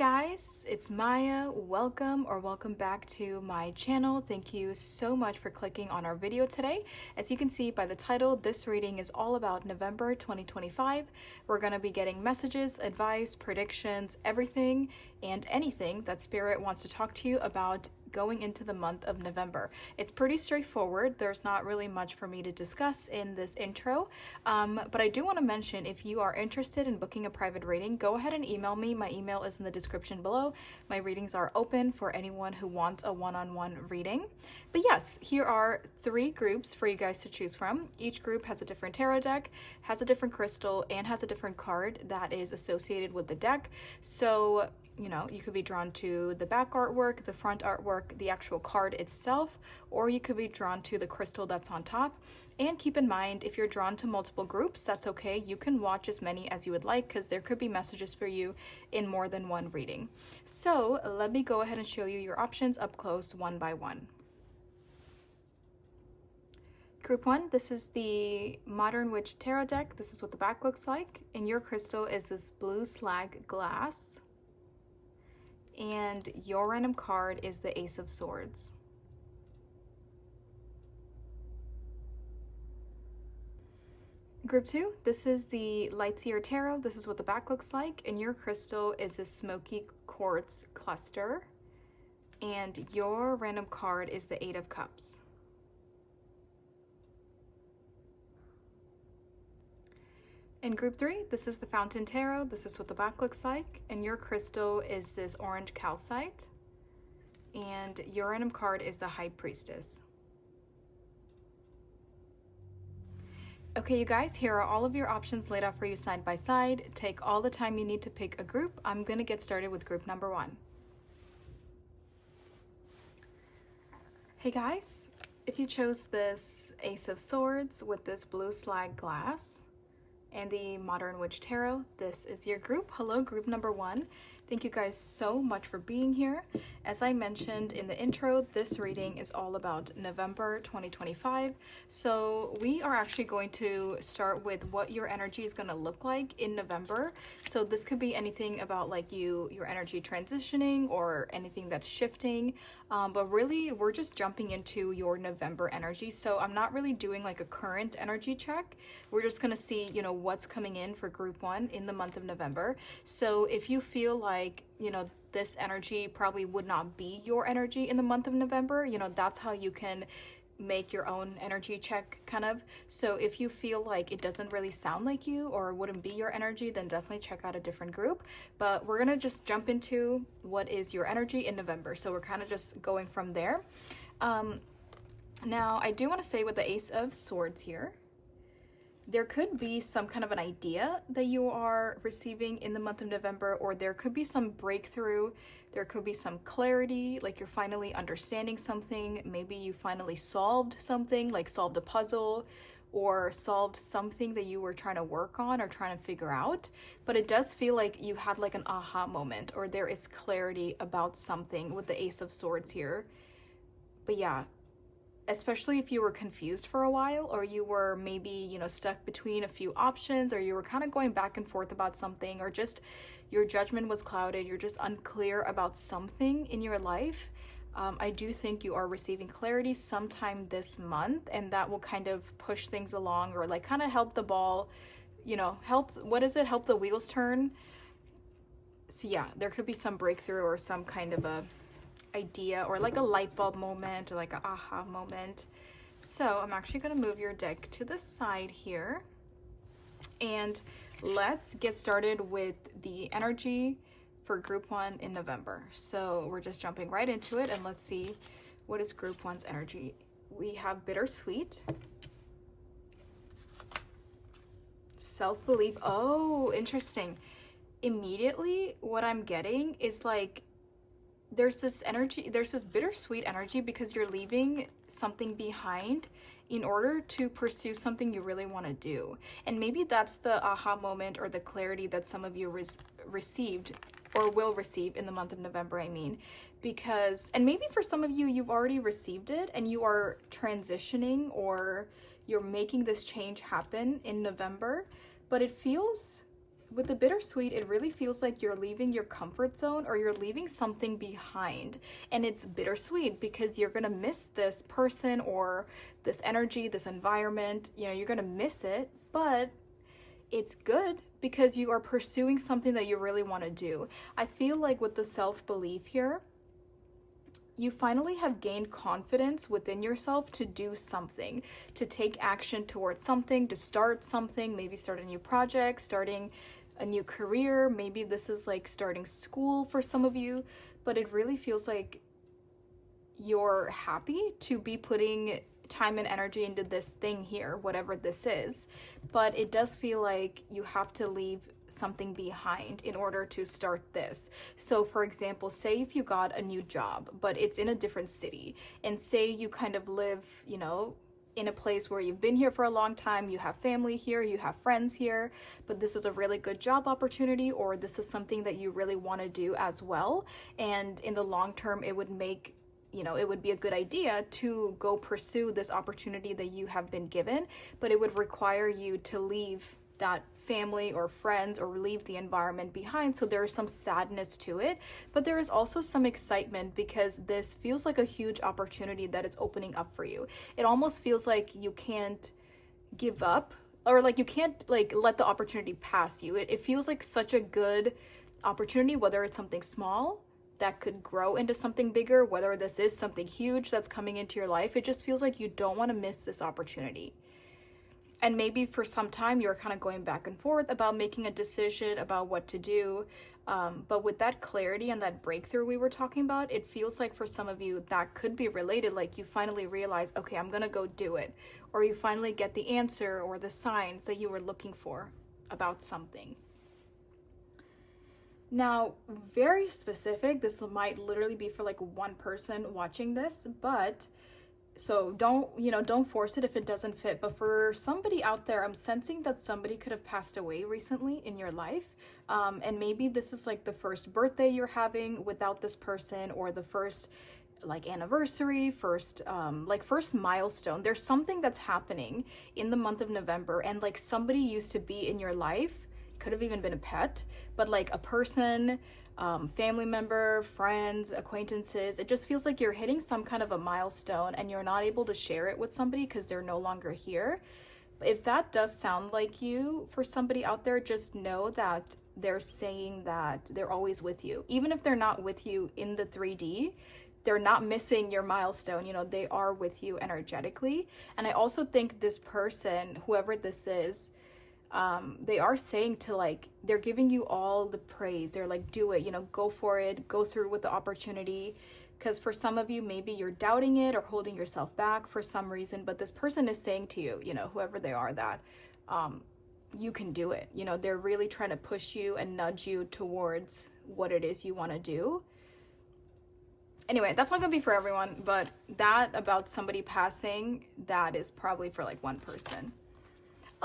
guys, it's Maya. Welcome back to my channel. Thank you so much for clicking on our video today. As you can see by the title, this reading is all about November 2025. We're going to be getting messages, advice, predictions, everything and anything that Spirit wants to talk to you about going into the month of November. It's pretty straightforward. There's not really much for me to discuss in this intro, but I do want to mention, if you are interested in booking a private reading, go ahead and email me. My email is in the description below. My readings are open for anyone who wants a one-on-one reading. But yes, here are 3 groups for you guys to choose from. Each group has a different tarot deck, has a different crystal, and has a different card that is associated with the deck. So you know, you could be drawn to the back artwork, the front artwork, the actual card itself, or you could be drawn to the crystal that's on top. And keep in mind, if you're drawn to multiple groups, that's okay. You can watch as many as you would like, because there could be messages for you in more than one reading. So let me go ahead and show you your options up close one by one. Group 1, this is the Modern Witch Tarot deck. This is what the back looks like. And your crystal is this blue slag glass. And your random card is the Ace of Swords. Group 2, this is the Lightseer Tarot. This is what the back looks like. And your crystal is a smoky quartz cluster. And your random card is the Eight of Cups. In group 3, this is the Fountain Tarot. This is what the back looks like. And your crystal is this orange calcite. And your random card is the High Priestess. Okay, you guys, here are all of your options laid out for you side by side. Take all the time you need to pick a group. I'm going to get started with group number 1. Hey guys, if you chose this Ace of Swords with this blue slag glass and the Modern Witch Tarot, this is your group. Hello, group number 1. Thank you guys so much for being here. As I mentioned in the intro, this reading is all about November 2025. So we are actually going to start with what your energy is going to look like in November. So this could be anything about like your energy transitioning or anything that's shifting. But really, we're just jumping into your November energy. So I'm not really doing like a current energy check. We're just going to see, you know, what's coming in for group 1 in the month of November. So if you feel like, you know, this energy probably would not be your energy in the month of November, you know, that's how you can make your own energy check kind of. So if you feel like it doesn't really sound like you or wouldn't be your energy, then definitely check out a different group. But we're gonna just jump into what is your energy in November. So we're kind of just going from there. Now I do want to say with the Ace of Swords here, there could be some kind of an idea that you are receiving in the month of November, or there could be some breakthrough, there could be some clarity, like you're finally understanding something, maybe you finally solved something, like solved a puzzle, or solved something that you were trying to work on or trying to figure out. But it does feel like you had like an aha moment, or there is clarity about something with the Ace of Swords here. But yeah, especially if you were confused for a while, or you were maybe, you know, stuck between a few options, or you were kind of going back and forth about something, or just your judgment was clouded, you're just unclear about something in your life. I do think you are receiving clarity sometime this month, and that will kind of push things along, or like kind of help the ball, you know, help the wheels turn. So yeah, there could be some breakthrough or some kind of a idea, or like a light bulb moment, or like an aha moment. So I'm actually going to move your deck to the side here, and let's get started with the energy for group 1 in November. So we're just jumping right into it, and let's see what is group 1's energy. We have bittersweet, self-belief. Oh, interesting. Immediately what I'm getting is like there's this energy, there's this bittersweet energy, because you're leaving something behind in order to pursue something you really want to do. And maybe that's the aha moment or the clarity that some of you received or will receive in the month of November, I mean, because, and maybe for some of you, you've already received it and you are transitioning, or you're making this change happen in November, but it feels with the bittersweet, it really feels like you're leaving your comfort zone or you're leaving something behind. And it's bittersweet because you're going to miss this person or this energy, this environment. You know, you're going to miss it, but it's good because you are pursuing something that you really want to do. I feel like with the self-belief here, you finally have gained confidence within yourself to do something, to take action towards something, to start something, maybe start a new project, starting a new career. Maybe this is like starting school for some of you, but it really feels like you're happy to be putting time and energy into this thing here, whatever this is. But it does feel like you have to leave something behind in order to start this. So for example, say if you got a new job, but it's in a different city, and say you kind of live, you know, in a place where you've been here for a long time, you have family here, you have friends here, but this is a really good job opportunity, or this is something that you really want to do as well. And in the long term, it would make, you know, it would be a good idea to go pursue this opportunity that you have been given, but it would require you to leave that family or friends or leave the environment behind. So there is some sadness to it, but there is also some excitement because this feels like a huge opportunity that is opening up for you. It almost feels like you can't give up, or like you can't like let the opportunity pass you. It feels like such a good opportunity, whether it's something small that could grow into something bigger, whether this is something huge that's coming into your life. It just feels like you don't want to miss this opportunity. And maybe for some time you're kind of going back and forth about making a decision about what to do. But with that clarity and that breakthrough we were talking about, it feels like for some of you that could be related. Like you finally realize, okay, I'm going to go do it. Or you finally get the answer or the signs that you were looking for about something. Now, very specific, this might literally be for like one person watching this, but so don't force it if it doesn't fit. But for somebody out there, I'm sensing that somebody could have passed away recently in your life. And maybe this is like the first birthday you're having without this person, or the first like anniversary, first milestone. There's something that's happening in the month of November, and like somebody used to be in your life. Could have even been a pet, but like a person, family member, friends, acquaintances. It just feels like you're hitting some kind of a milestone and you're not able to share it with somebody because they're no longer here. If that does sound like you for somebody out there, just know that they're saying that they're always with you. Even if they're not with you in the 3D, they're not missing your milestone. You know, they are with you energetically. And I also think this person, whoever this is, they are saying to like, they're giving you all the praise. They're like, do it, you know, go for it, go through with the opportunity. Because for some of you, maybe you're doubting it or holding yourself back for some reason, but this person is saying to you, you know, whoever they are, that you can do it. You know, they're really trying to push you and nudge you towards what it is you want to do. Anyway, that's not gonna be for everyone, but that about somebody passing, that is probably for like one person.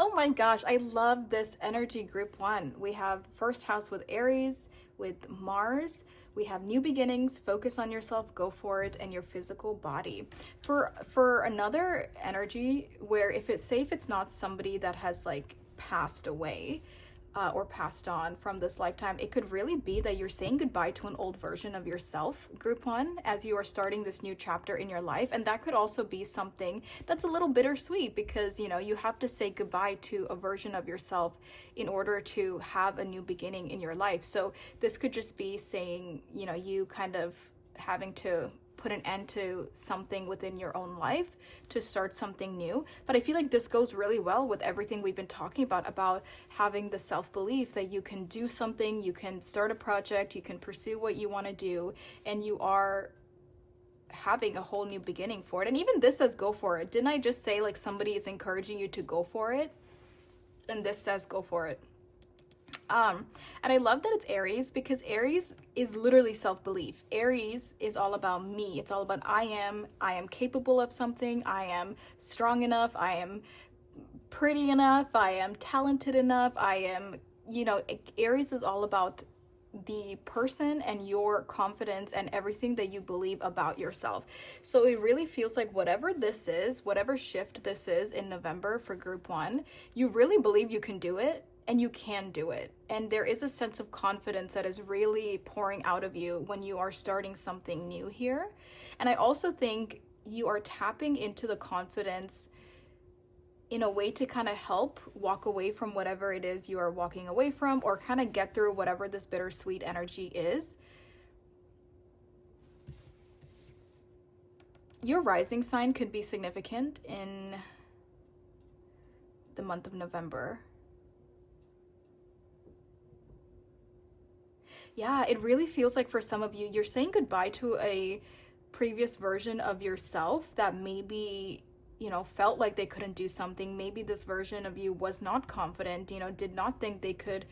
Oh my gosh, I love this energy, group 1. We have first house with Aries, with Mars. We have new beginnings, focus on yourself, go for it, and your physical body. For another energy where if it's not somebody that has like passed away, or passed on from this lifetime, it could really be that you're saying goodbye to an old version of yourself, group 1, as you are starting this new chapter in your life. And that could also be something that's a little bittersweet because, you know, you have to say goodbye to a version of yourself in order to have a new beginning in your life. So this could just be saying, you know, you kind of having to put an end to something within your own life to start something new. But I feel like this goes really well with everything we've been talking about having the self-belief that you can do something, you can start a project, you can pursue what you want to do, and you are having a whole new beginning for it. And even this says go for it. Didn't I just say like somebody is encouraging you to go for it? And this says go for it. And I love that it's Aries because Aries is literally self-belief. Aries is all about me. It's all about I am capable of something. I am strong enough. I am pretty enough. I am talented enough. I am, you know, Aries is all about the person and your confidence and everything that you believe about yourself. So it really feels like whatever this is, whatever shift this is in November for group 1, you really believe you can do it. and you can do it. And there is a sense of confidence that is really pouring out of you when you are starting something new here. And I also think you are tapping into the confidence in a way to kind of help walk away from whatever it is you are walking away from, or kind of get through whatever this bittersweet energy is. Your rising sign could be significant in the month of November. Yeah, it really feels like for some of you, you're saying goodbye to a previous version of yourself that maybe, felt like they couldn't do something. Maybe this version of you was not confident, did not think they could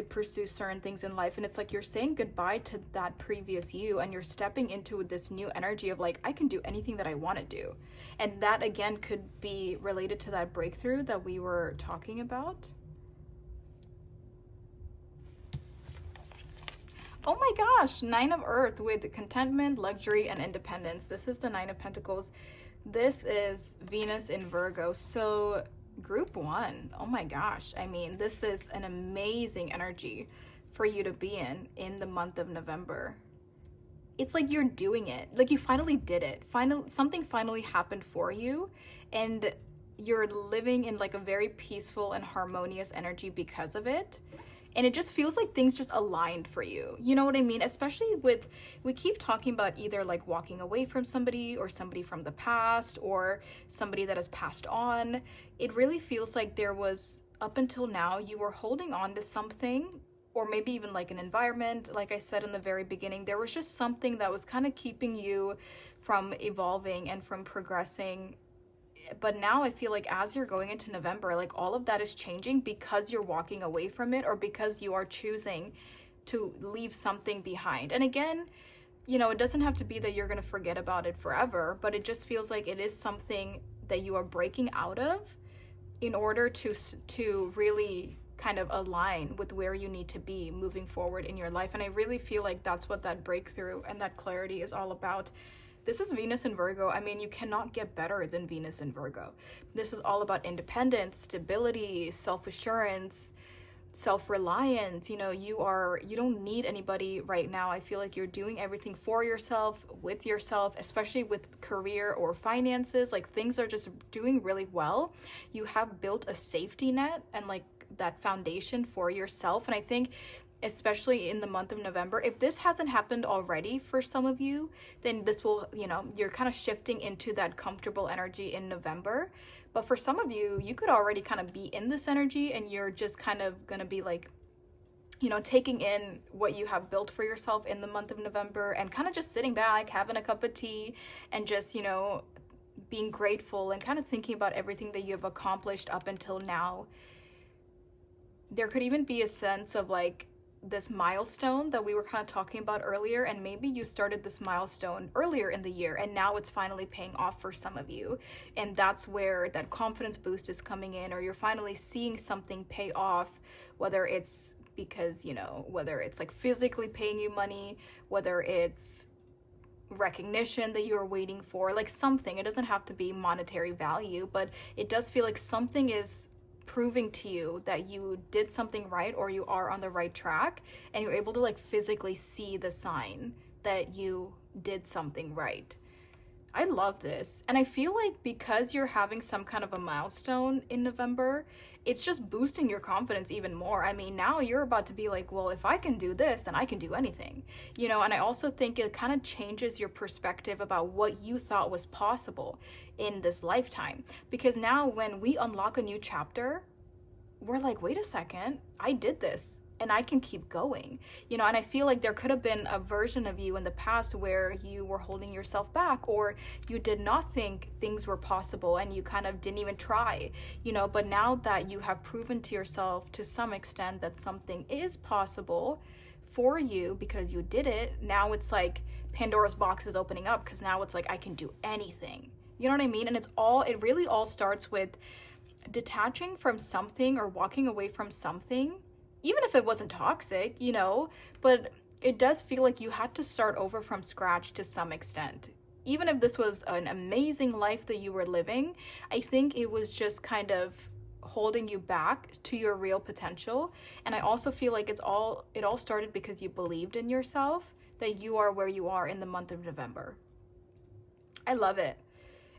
pursue certain things in life. And it's like you're saying goodbye to that previous you, and you're stepping into this new energy of like, I can do anything that I want to do. And that again could be related to that breakthrough that we were talking about. Oh my gosh, Nine of Earth with contentment, luxury, and independence. This is the Nine of Pentacles. This is Venus in Virgo. So group 1, oh my gosh. I mean, this is an amazing energy for you to be in the month of November. It's like you're doing it. Like you finally did it. Something finally happened for you, and you're living in like a very peaceful and harmonious energy because of it. And it just feels like things just aligned for you. You know what I mean? Especially we keep talking about either like walking away from somebody, or somebody from the past, or somebody that has passed on. It really feels like there was, up until now, you were holding on to something, or maybe even like an environment. Like I said in the very beginning, there was just something that was kind of keeping you from evolving and from progressing. But now I feel like as you're going into November, like all of that is changing because you're walking away from it, or because you are choosing to leave something behind. And again, it doesn't have to be that you're going to forget about it forever, but it just feels like it is something that you are breaking out of in order to really kind of align with where you need to be moving forward in your life. And I really feel like that's what that breakthrough and that clarity is all about. This is Venus in Virgo. I mean, you cannot get better than Venus in Virgo. This is all about independence, stability, self-assurance, self-reliance. You don't need anybody right now. I feel like you're doing everything for yourself, with yourself, especially with career or finances. Like things are just doing really well. You have built a safety net and like that foundation for yourself. And I think especially in the month of November, if this hasn't happened already for some of you, then this will, you're kind of shifting into that comfortable energy in November. But for some of you, you could already kind of be in this energy, and you're just kind of going to be like, taking in what you have built for yourself in the month of November, and kind of just sitting back, having a cup of tea, and just, being grateful and kind of thinking about everything that you have accomplished up until now. There could even be a sense of like this milestone that we were kind of talking about earlier, and maybe you started this milestone earlier in the year, and now it's finally paying off for some of you, and that's where that confidence boost is coming in, or you're finally seeing something pay off, whether it's because, whether it's like physically paying you money, whether it's recognition that you're waiting for, like something. It doesn't have to be monetary value, but it does feel like something is proving to you that you did something right, or you are on the right track, and you're able to like physically see the sign that you did something right. I love this. And I feel like because you're having some kind of a milestone in November, it's just boosting your confidence even more. I mean, now you're about to be like, well, if I can do this, then I can do anything, and I also think it kind of changes your perspective about what you thought was possible in this lifetime. Because now when we unlock a new chapter, we're like, wait a second, I did this, and I can keep going, and I feel like there could have been a version of you in the past where you were holding yourself back, or you did not think things were possible, and you kind of didn't even try, but now that you have proven to yourself to some extent that something is possible for you because you did it, now it's like Pandora's box is opening up, because now it's like, I can do anything, you know what I mean? And it really all starts with detaching from something, or walking away from something, even if it wasn't toxic, but it does feel like you had to start over from scratch to some extent. Even if this was an amazing life that you were living, I think it was just kind of holding you back to your real potential. And I also feel like it all started because you believed in yourself, that you are where you are in the month of November. I love it.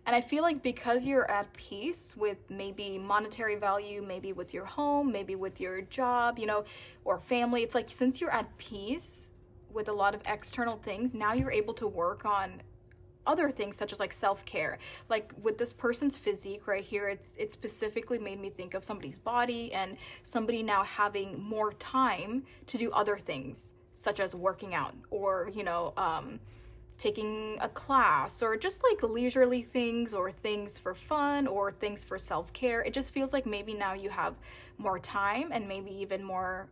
And I feel like because you're at peace with maybe monetary value, maybe with your home, maybe with your job, you know, or family, it's like since you're at peace with a lot of external things, now you're able to work on other things such as like self-care. Like with this person's physique right here, it specifically made me think of somebody's body and somebody now having more time to do other things such as working out or, you know, taking a class or just like leisurely things or things for fun or things for self-care. It just feels like maybe now you have more time and maybe even more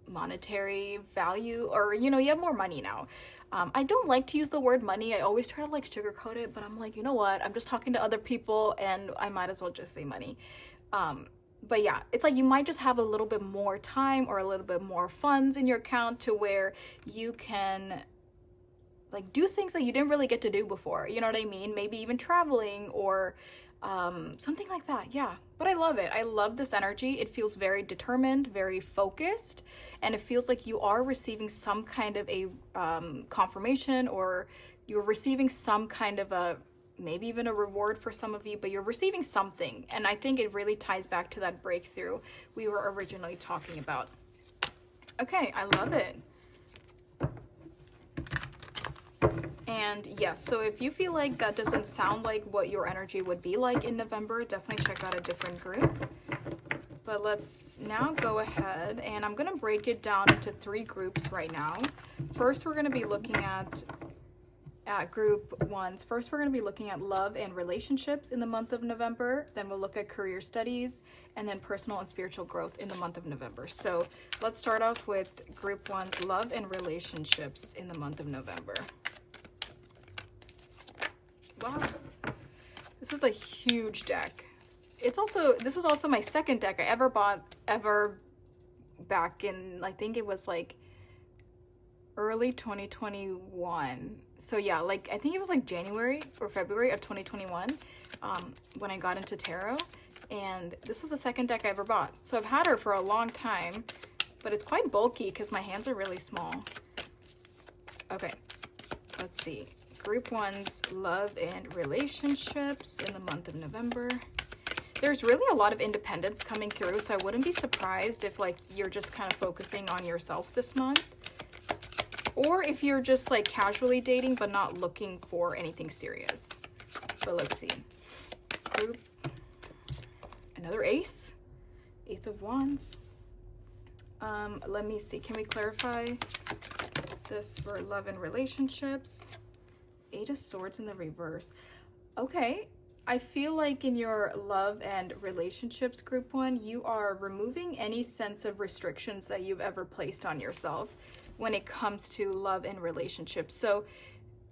monetary value, or, you know, you have more money now. I don't like to use the word money. I always try to like sugarcoat it, but I'm like, you know what? I'm just talking to other people and I might as well just say money. But yeah, it's like you might just have a little bit more time or a little bit more funds in your account to where you can like do things that you didn't really get to do before. You know what I mean? Maybe even traveling or something like that. Yeah, but I love it. I love this energy. It feels very determined, very focused, and it feels like you are receiving some kind of a confirmation, or you're receiving some kind of a, maybe even a reward for some of you, but you're receiving something. And I think it really ties back to that breakthrough we were originally talking about. Okay, I love it. And yes, so if you feel like that doesn't sound like what your energy would be like in November, definitely check out a different group. But let's now go ahead and I'm going to break it down into 3 groups right now. First, we're going to be looking at group 1s. First, we're going to be looking at love and relationships in the month of November. Then we'll look at career studies and then personal and spiritual growth in the month of November. So let's start off with group 1's love and relationships in the month of November. Wow, this is a huge deck. This was also my second deck I ever bought back in, I think it was like early 2021. So yeah, like I think it was like January or February of 2021 when I got into tarot, and this was the second deck I ever bought. So I've had her for a long time, but it's quite bulky because my hands are really small. Okay, let's see. Group 1's love and relationships in the month of November. There's really a lot of independence coming through, so I wouldn't be surprised if like you're just kind of focusing on yourself this month. Or if you're just like casually dating but not looking for anything serious. But let's see. Group. Another ace. Ace of Wands. Let me see. Can we clarify this for love and relationships? 8 of Swords in the reverse. Okay, I feel like in your love and relationships group 1, you are removing any sense of restrictions that you've ever placed on yourself when it comes to love and relationships. So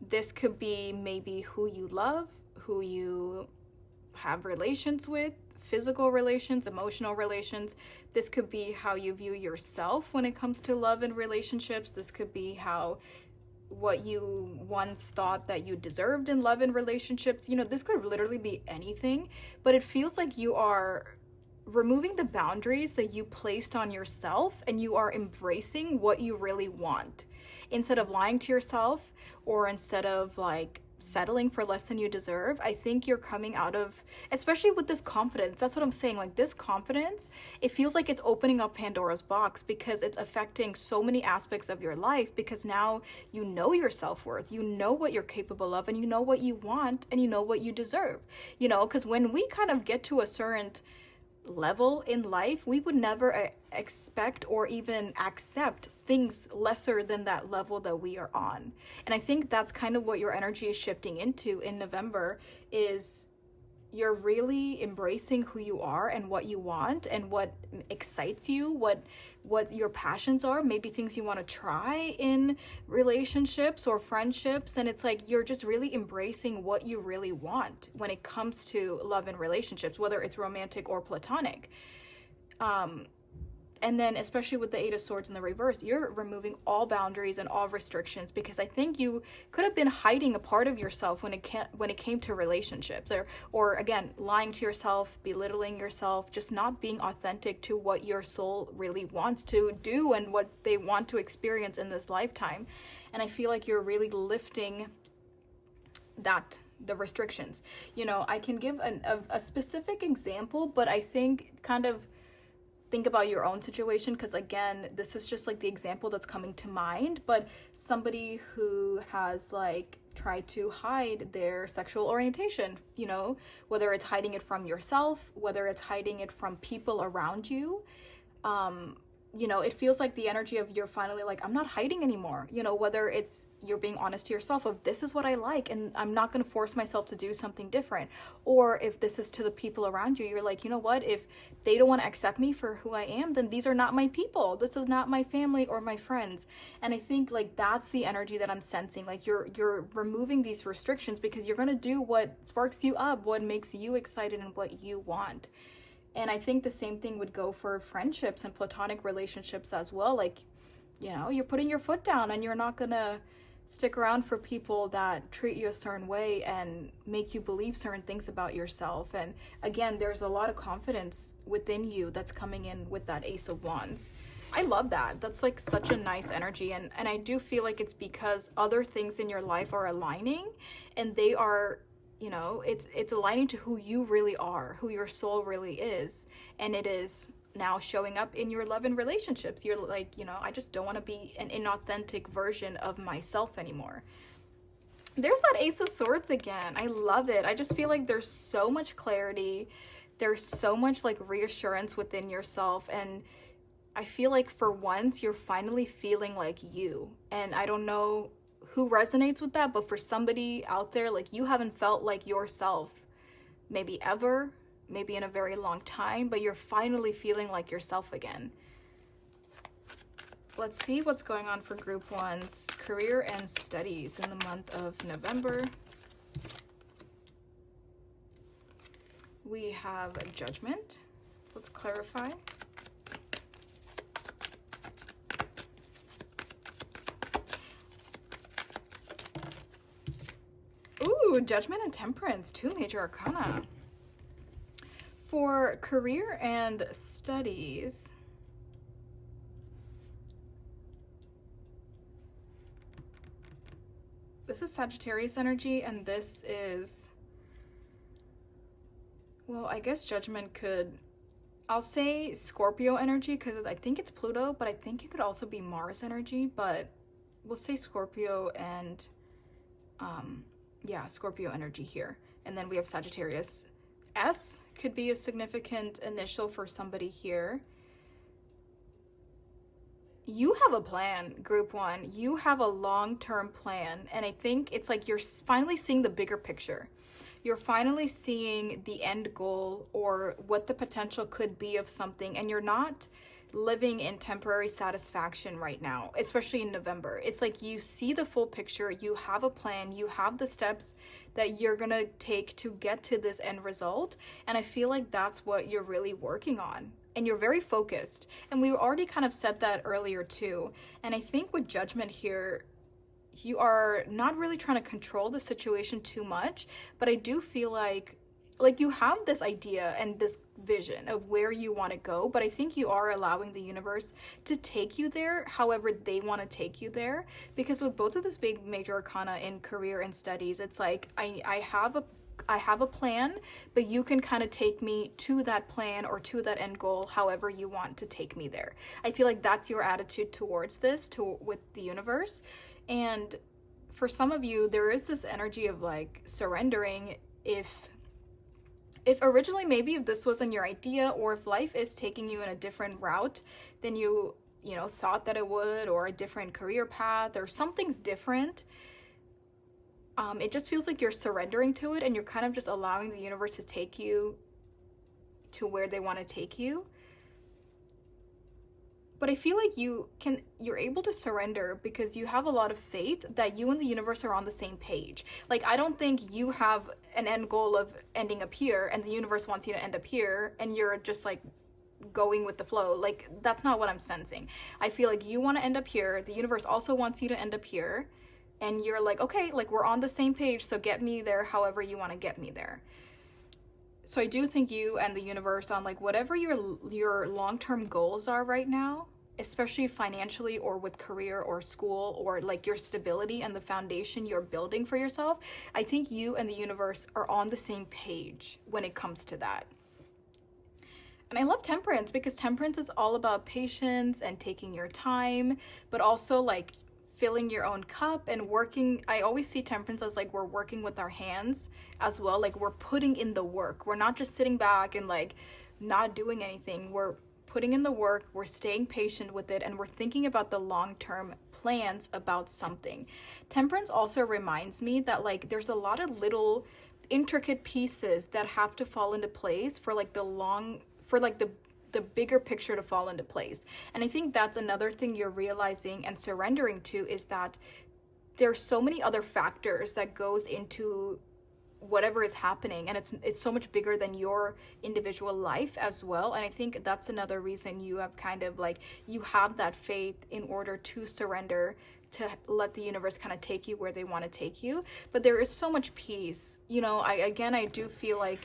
this could be maybe who you love, who you have relations with, physical relations, emotional relations. This could be how you view yourself when it comes to love and relationships. This could be what you once thought that you deserved in love and relationships. You know, this could literally be anything, but it feels like you are removing the boundaries that you placed on yourself and you are embracing what you really want. Instead of lying to yourself or instead of like settling for less than you deserve, I think you're coming out of, especially with this confidence, that's what I'm saying, like this confidence, it feels like it's opening up Pandora's box because it's affecting so many aspects of your life, because now you know your self-worth, you know what you're capable of, and you know what you want, and you know what you deserve, you know, because when we kind of get to a certain level in life, we would never expect or even accept things lesser than that level that we are on. And I think that's kind of what your energy is shifting into in November, is you're really embracing who you are and what you want and what excites you, what your passions are, maybe things you want to try in relationships or friendships. And it's like you're just really embracing what you really want when it comes to love and relationships, whether it's romantic or platonic. And then especially with the Eight of Swords in the reverse, you're removing all boundaries and all restrictions, because I think you could have been hiding a part of yourself when it came to relationships, or again, lying to yourself, belittling yourself, just not being authentic to what your soul really wants to do and what they want to experience in this lifetime. And I feel like you're really lifting the restrictions. You know, I can give a specific example, but I think kind of think about your own situation, because again, this is just like the example that's coming to mind. But somebody who has like tried to hide their sexual orientation, you know, whether it's hiding it from yourself, whether it's hiding it from people around you, you know, it feels like the energy of you're finally like, I'm not hiding anymore. You know, whether it's you're being honest to yourself of this is what I like and I'm not going to force myself to do something different. Or if this is to the people around you, you're like, you know what, if they don't want to accept me for who I am, then these are not my people. This is not my family or my friends. And I think like that's the energy that I'm sensing. Like you're removing these restrictions because you're going to do what sparks you up, what makes you excited and what you want. And I think the same thing would go for friendships and platonic relationships as well. Like, you know, you're putting your foot down and you're not gonna stick around for people that treat you a certain way and make you believe certain things about yourself. And again, there's a lot of confidence within you that's coming in with that Ace of Wands. I love that. That's like such a nice energy. And I do feel like it's because other things in your life are aligning and they are, you know, it's aligning to who you really are, who your soul really is. And it is now showing up in your love and relationships. You're like, you know, I just don't want to be an inauthentic version of myself anymore. There's that Ace of Swords again. I love it. I just feel like there's so much clarity. There's so much like reassurance within yourself. And I feel like for once you're finally feeling like you. And I don't know who resonates with that, but for somebody out there, like you haven't felt like yourself maybe ever, maybe in a very long time, but you're finally feeling like yourself again. Let's see what's going on for group one's career and studies in the month of November. We have Judgment. Let's clarify. Ooh, Judgment and Temperance, two major arcana. For career and studies, this is Sagittarius energy, and this is, well, I guess Judgment could, I'll say Scorpio energy because I think it's Pluto, but I think it could also be Mars energy, but we'll say Scorpio and yeah, Scorpio energy here. And then we have Sagittarius. S could be a significant initial for somebody here. You have a plan, group one. You have a long-term plan. And I think it's like you're finally seeing the bigger picture. You're finally seeing the end goal or what the potential could be of something. And you're not living in temporary satisfaction right now, especially in November. It's like you see the full picture, you have a plan, you have the steps that you're gonna take to get to this end result. And I feel like that's what you're really working on. And you're very focused. And we already kind of said that earlier too. And I think with Judgment here, you are not really trying to control the situation too much, but I do feel like you have this idea and this vision of where you want to go, but I think you are allowing the universe to take you there however they want to take you there. Because with both of this big major arcana in career and studies, it's like I have a plan, but you can kind of take me to that plan or to that end goal however you want to take me there. I feel like that's your attitude towards this with the universe. And for some of you, there is this energy of like surrendering if originally maybe if this wasn't your idea, or if life is taking you in a different route than you thought that it would, or a different career path or something's different, it just feels like you're surrendering to it and you're kind of just allowing the universe to take you to where they want to take you. But I feel like you're able to surrender because you have a lot of faith that you and the universe are on the same page. Like, I don't think you have an end goal of ending up here and the universe wants you to end up here and you're just like going with the flow. Like, that's not what I'm sensing. I feel like you want to end up here. The universe also wants you to end up here. And you're like, okay, like, we're on the same page, so get me there however you want to get me there. So I do think you and the universe, on like whatever your long-term goals are right now, especially financially or with career or school or like your stability and the foundation you're building for yourself, I think you and the universe are on the same page when it comes to that. And I love temperance, because temperance is all about patience and taking your time, but also like filling your own cup and working. I always see temperance as like we're working with our hands as well. Like, we're putting in the work. We're not just sitting back and like not doing anything. We're putting in the work, we're staying patient with it, and we're thinking about the long-term plans about something. Temperance also reminds me that like there's a lot of little intricate pieces that have to fall into place for like the bigger picture to fall into place. And I think that's another thing you're realizing and surrendering to, is that there's so many other factors that goes into whatever is happening, and it's so much bigger than your individual life as well. And I think that's another reason you have kind of like, you have that faith in order to surrender, to let the universe kind of take you where they want to take you. But there is so much peace, you know. I do feel like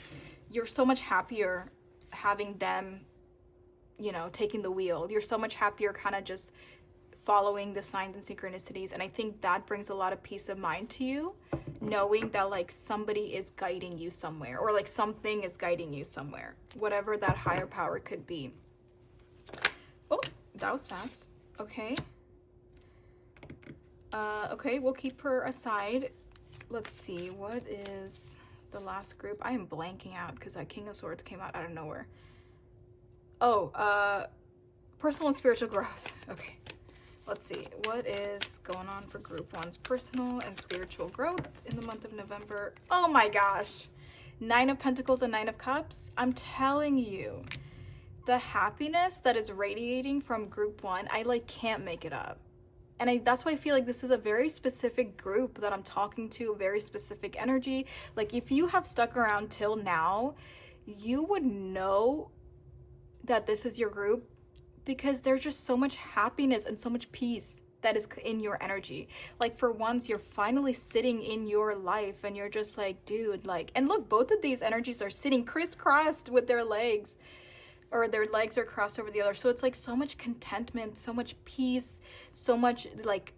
you're so much happier having them, you know, taking the wheel. You're so much happier kind of just following the signs and synchronicities. And I think that brings a lot of peace of mind to you, knowing that like somebody is guiding you somewhere, or like something is guiding you somewhere, whatever that higher power could be. Oh, that was fast. Okay. Okay, we'll keep her aside. Let's see, what is the last group? I am blanking out because that King of Swords came out out of nowhere. Oh, personal and spiritual growth. Okay. Let's see, what is going on for group one's personal and spiritual growth in the month of November? Oh my gosh. 9 of Pentacles and 9 of Cups. I'm telling you, the happiness that is radiating from group one, I like can't make it up. And that's why I feel like this is a very specific group that I'm talking to, a very specific energy. Like, if you have stuck around till now, you would know that this is your group, because there's just so much happiness and so much peace that is in your energy. Like, for once, you're finally sitting in your life and you're just like, dude, like, and look, both of these energies are sitting crisscrossed with their legs, or their legs are crossed over the other. So it's like so much contentment, so much peace, so much like,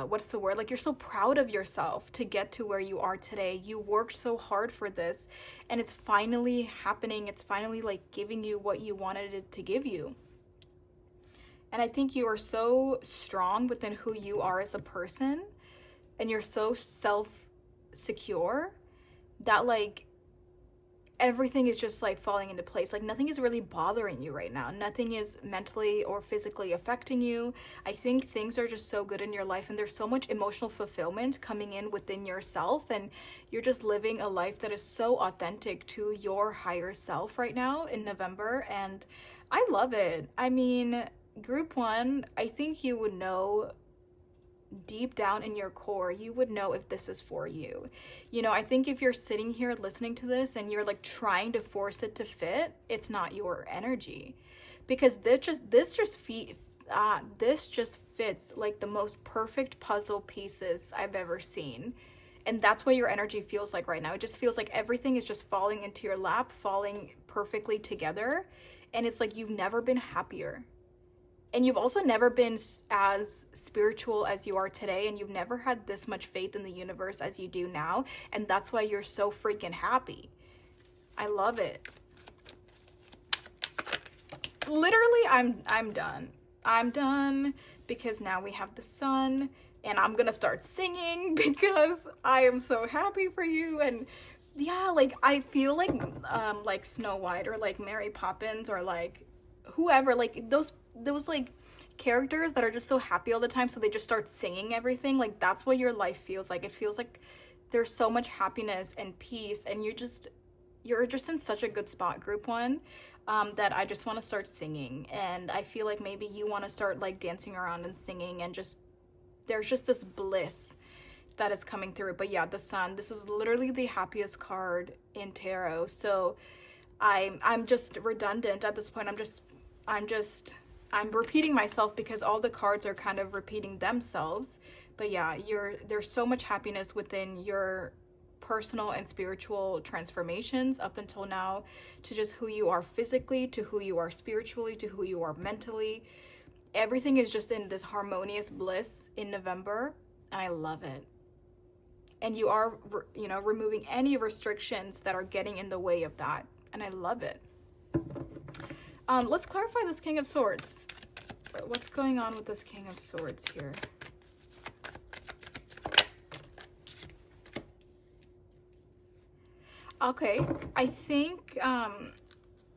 what's the word? Like, you're so proud of yourself to get to where you are today. You worked so hard for this, and it's finally happening. It's finally like giving you what you wanted it to give you. And I think you are so strong within who you are as a person, and you're so self-secure that like everything is just like falling into place. Like, nothing is really bothering you right now. Nothing is mentally or physically affecting you. I think things are just so good in your life, and there's so much emotional fulfillment coming in within yourself, and you're just living a life that is so authentic to your higher self right now in November. And I love it. I mean, group one, I think you would know deep down in your core, you would know if this is for you. You know, I think if you're sitting here listening to this and you're like trying to force it to fit, it's not your energy, because this just fits like the most perfect puzzle pieces I've ever seen. And that's what your energy feels like right now. It just feels like everything is just falling into your lap, falling perfectly together. And it's like you've never been happier. And you've also never been as spiritual as you are today, and you've never had this much faith in the universe as you do now, and that's why you're so freaking happy. I love it. Literally, I'm done. I'm done, because now we have the sun, and I'm gonna start singing because I am so happy for you. And yeah, like, I feel like Snow White, or like Mary Poppins, or like whoever, like those like characters that are just so happy all the time, so they just start singing everything. Like, that's what your life feels like. It feels like there's so much happiness and peace, and you're just in such a good spot, group one, that I just want to start singing. And I feel like maybe you want to start like dancing around and singing, and just there's just this bliss that is coming through. But yeah, the sun, this is literally the happiest card in tarot. So I'm just redundant at this point. I'm repeating myself because all the cards are kind of repeating themselves. But yeah, there's so much happiness within your personal and spiritual transformations up until now, to just who you are physically, to who you are spiritually, to who you are mentally. Everything is just in this harmonious bliss in November, and I love it. And you are, removing any restrictions that are getting in the way of that, and I love it. Let's clarify this King of Swords. What's going on with this King of Swords here? Okay, I think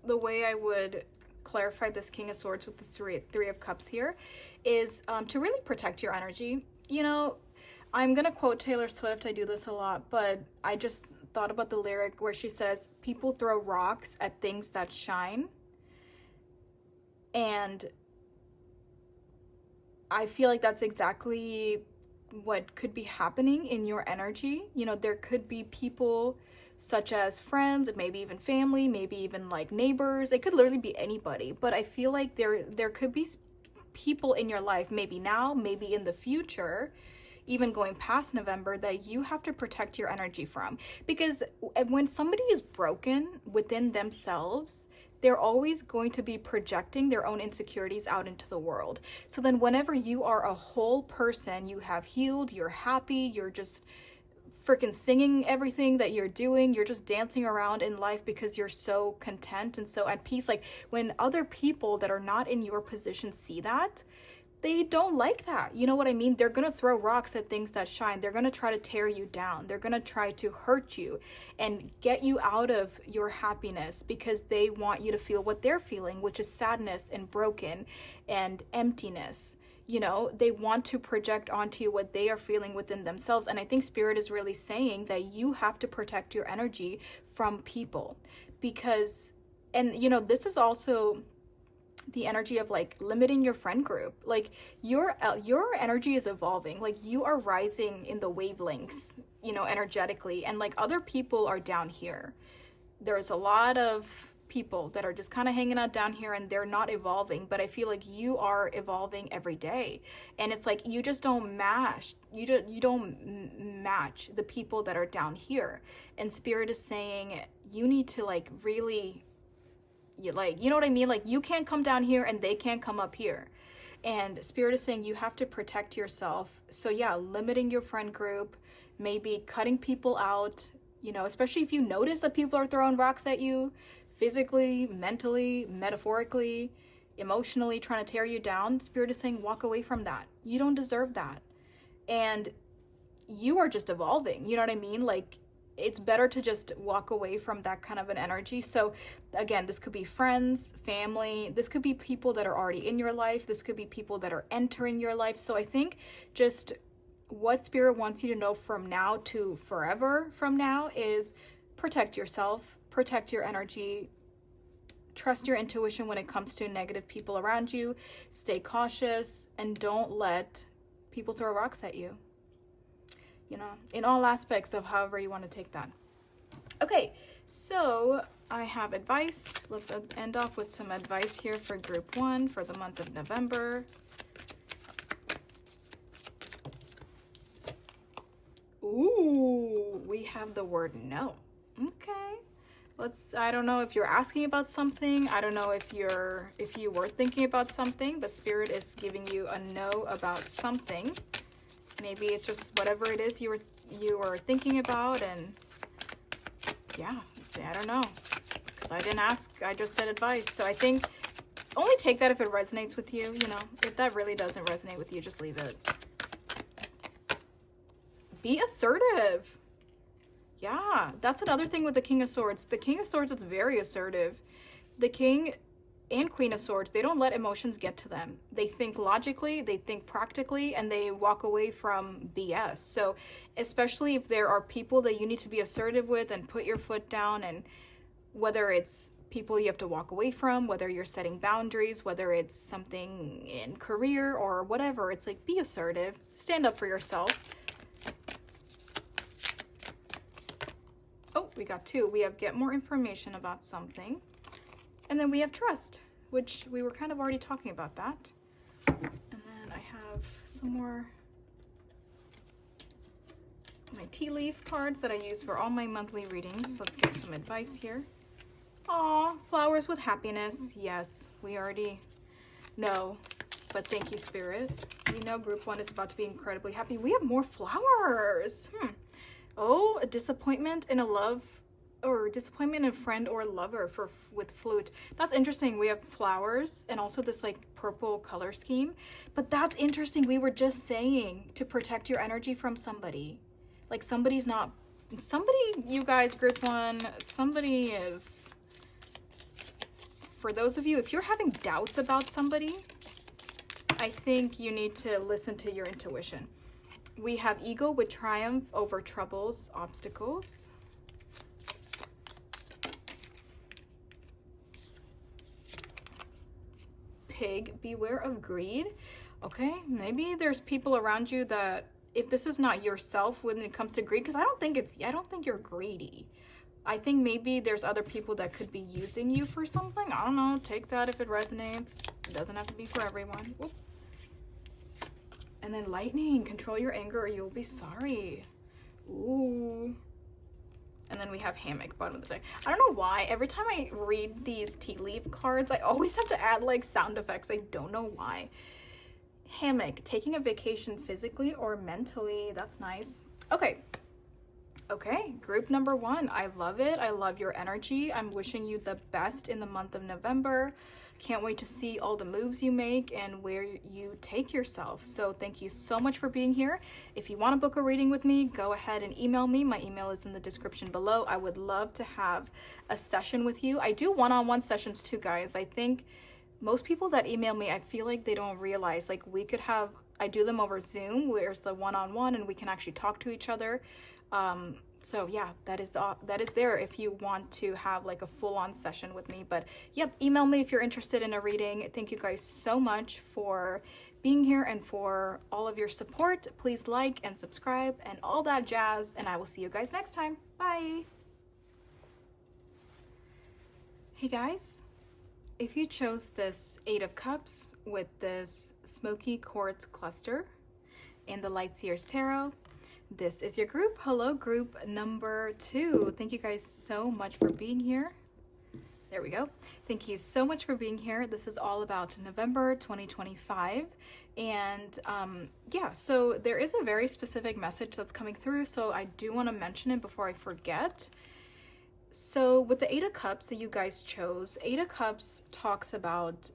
the way I would clarify this King of Swords with the Three of Cups here is to really protect your energy. You know, I'm going to quote Taylor Swift. I do this a lot, but I just thought about the lyric where she says, people throw rocks at things that shine. And I feel like that's exactly what could be happening in your energy. You know, there could be people such as friends, maybe even family, maybe even like neighbors. It could literally be anybody, but I feel like there could be people in your life, maybe now, maybe in the future, even going past November, that you have to protect your energy from. Because when somebody is broken within themselves, they're always going to be projecting their own insecurities out into the world. So then whenever you are a whole person, you have healed, you're happy, you're just freaking singing everything that you're doing, you're just dancing around in life because you're so content and so at peace. Like, when other people that are not in your position see that, they don't like that. You know what I mean? They're going to throw rocks at things that shine. They're going to try to tear you down. They're going to try to hurt you and get you out of your happiness because they want you to feel what they're feeling, which is sadness and broken and emptiness. You know, they want to project onto you what they are feeling within themselves. And I think Spirit is really saying that you have to protect your energy from people because, and you know, this is also the energy of like limiting your friend group. Like your energy is evolving. Like you are rising in the wavelengths, you know, energetically, and like other people are down here. There's a lot of people that are just kind of hanging out down here and they're not evolving, but I feel like you are evolving every day. And it's like you just don't match the people that are down here. And Spirit is saying you need to like really, you know what I mean? Like you can't come down here and they can't come up here. And Spirit is saying you have to protect yourself. So yeah, limiting your friend group, maybe cutting people out, you know, especially if you notice that people are throwing rocks at you, physically, mentally, metaphorically, emotionally, trying to tear you down. Spirit is saying walk away from that. You don't deserve that. And you are just evolving. You know what I mean? Like it's better to just walk away from that kind of an energy. So again, this could be friends, family, this could be people that are already in your life, this could be people that are entering your life. So I think just what Spirit wants you to know from now to forever from now is protect yourself, protect your energy, trust your intuition when it comes to negative people around you, stay cautious, and don't let people throw rocks at you. You know, in all aspects of however you want to take that. Okay, so I have advice. Let's end off with some advice here for group 1 for the month of November. Ooh, we have the word no. Okay. I don't know if you're asking about something. I don't know if you were thinking about something, but Spirit is giving you a no about something. Maybe it's just whatever it is you were thinking about, and yeah, I don't know, because I didn't ask, I just said advice. So I think only take that if it resonates with you. You know, if that really doesn't resonate with you, just leave it. Be assertive. Yeah, that's another thing with the King of Swords. The King of Swords is very assertive. The King and Queen of Swords, they don't let emotions get to them. They think logically, they think practically, and they walk away from BS. So especially if there are people that you need to be assertive with and put your foot down, and whether it's people you have to walk away from, whether you're setting boundaries, whether it's something in career or whatever, it's like be assertive, stand up for yourself. Oh, We got 2. We have get more information about something. And then we have trust, which we were kind of already talking about that. And then I have some more my tea leaf cards that I use for all my monthly readings. Let's get some advice here. Aw, flowers with happiness. Yes, we already know, but thank you, Spirit. We know group 1 is about to be incredibly happy. We have more flowers. Oh, a disappointment in a love, or disappointment in a friend or lover with flute. That's interesting. We have flowers and also this like purple color scheme. But that's interesting. We were just saying to protect your energy from somebody. Like somebody, you guys, group 1, somebody is, for those of you, if you're having doubts about somebody, I think you need to listen to your intuition. We have ego with triumph over troubles, obstacles. Pig, beware of greed. Okay, maybe there's people around you that, if this is not yourself when it comes to greed, because I don't think you're greedy. I think maybe there's other people that could be using you for something. I don't know. Take that if it resonates. It doesn't have to be for everyone. Whoop. And then lightning, control your anger or you'll be sorry. Ooh. And then we have hammock, bottom of the deck. I don't know why. Every time I read these tea leaf cards, I always have to add like sound effects. I don't know why. Hammock, taking a vacation physically or mentally. That's nice. Okay. Okay, group number 1. I love it. I love your energy. I'm wishing you the best in the month of November. Can't wait to see all the moves you make and where you take yourself. So thank you so much for being here. If you want to book a reading with me, go ahead and email me. My email is in the description below. I would love to have a session with you. I do one-on-one sessions too, guys. I think most people that email me, I feel like they don't realize, like I do them over Zoom, where's the one-on-one, and we can actually talk to each other. So yeah, that is there if you want to have like a full-on session with me. But yep, email me if you're interested in a reading. Thank you guys so much for being here and for all of your support. Please like and subscribe and all that jazz, and I will see you guys next time. Bye. Hey guys, if you chose this 8 of Cups with this smoky quartz cluster in the Light Seers Tarot, this is your group. Hello, group number 2. Thank you guys so much for being here. There we go. Thank you so much for being here. This is all about November 2025. And yeah, so there is a very specific message that's coming through. So I do want to mention it before I forget. So with the 8 of Cups that you guys chose, 8 of Cups talks about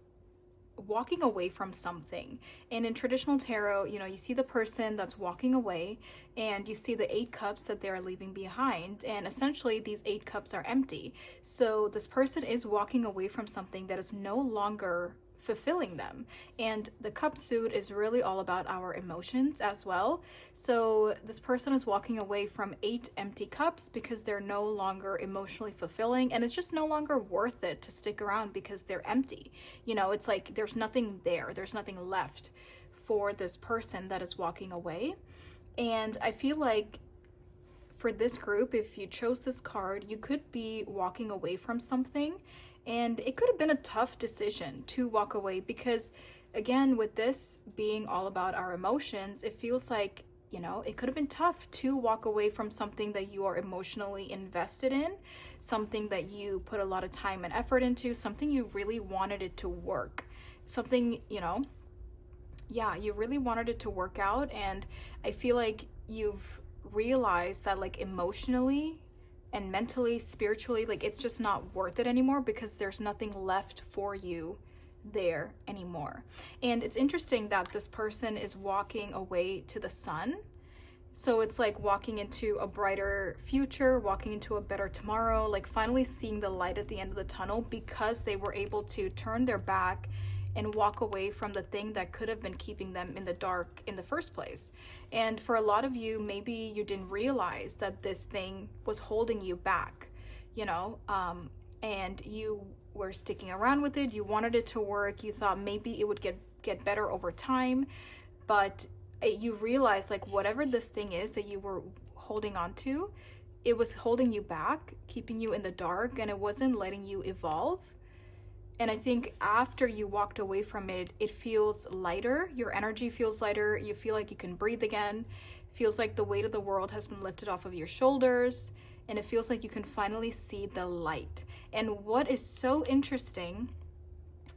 walking away from something. And in traditional tarot, you know, you see the person that's walking away and you see the 8 cups that they're leaving behind, and essentially these 8 cups are empty. So this person is walking away from something that is no longer fulfilling them. And the cup suit is really all about our emotions as well. So this person is walking away from 8 empty cups because they're no longer emotionally fulfilling, and it's just no longer worth it to stick around because they're empty. You know, it's like there's nothing there, there's nothing left for this person that is walking away. And I feel like for this group, if you chose this card, you could be walking away from something. And it could have been a tough decision to walk away because, again, with this being all about our emotions, it feels like, you know, it could have been tough to walk away from something that you are emotionally invested in, something that you put a lot of time and effort into, something you really wanted it to work, something, you know, yeah, you really wanted it to work out. And I feel like you've realized that, like, emotionally and mentally, spiritually, like, it's just not worth it anymore because there's nothing left for you there anymore. And it's interesting that this person is walking away to the sun. So it's like walking into a brighter future, walking into a better tomorrow, like finally seeing the light at the end of the tunnel because they were able to turn their back and walk away from the thing that could have been keeping them in the dark in the first place. And for a lot of you, maybe you didn't realize that this thing was holding you back, you know, and you were sticking around with it. You wanted it to work. You thought maybe it would get better over time, but you realize, like, whatever this thing is that you were holding on to, it was holding you back, keeping you in the dark, and it wasn't letting you evolve. And I think after you walked away from it, it feels lighter. Your energy feels lighter. You feel like you can breathe again. It feels like the weight of the world has been lifted off of your shoulders. And it feels like you can finally see the light. And what is so interesting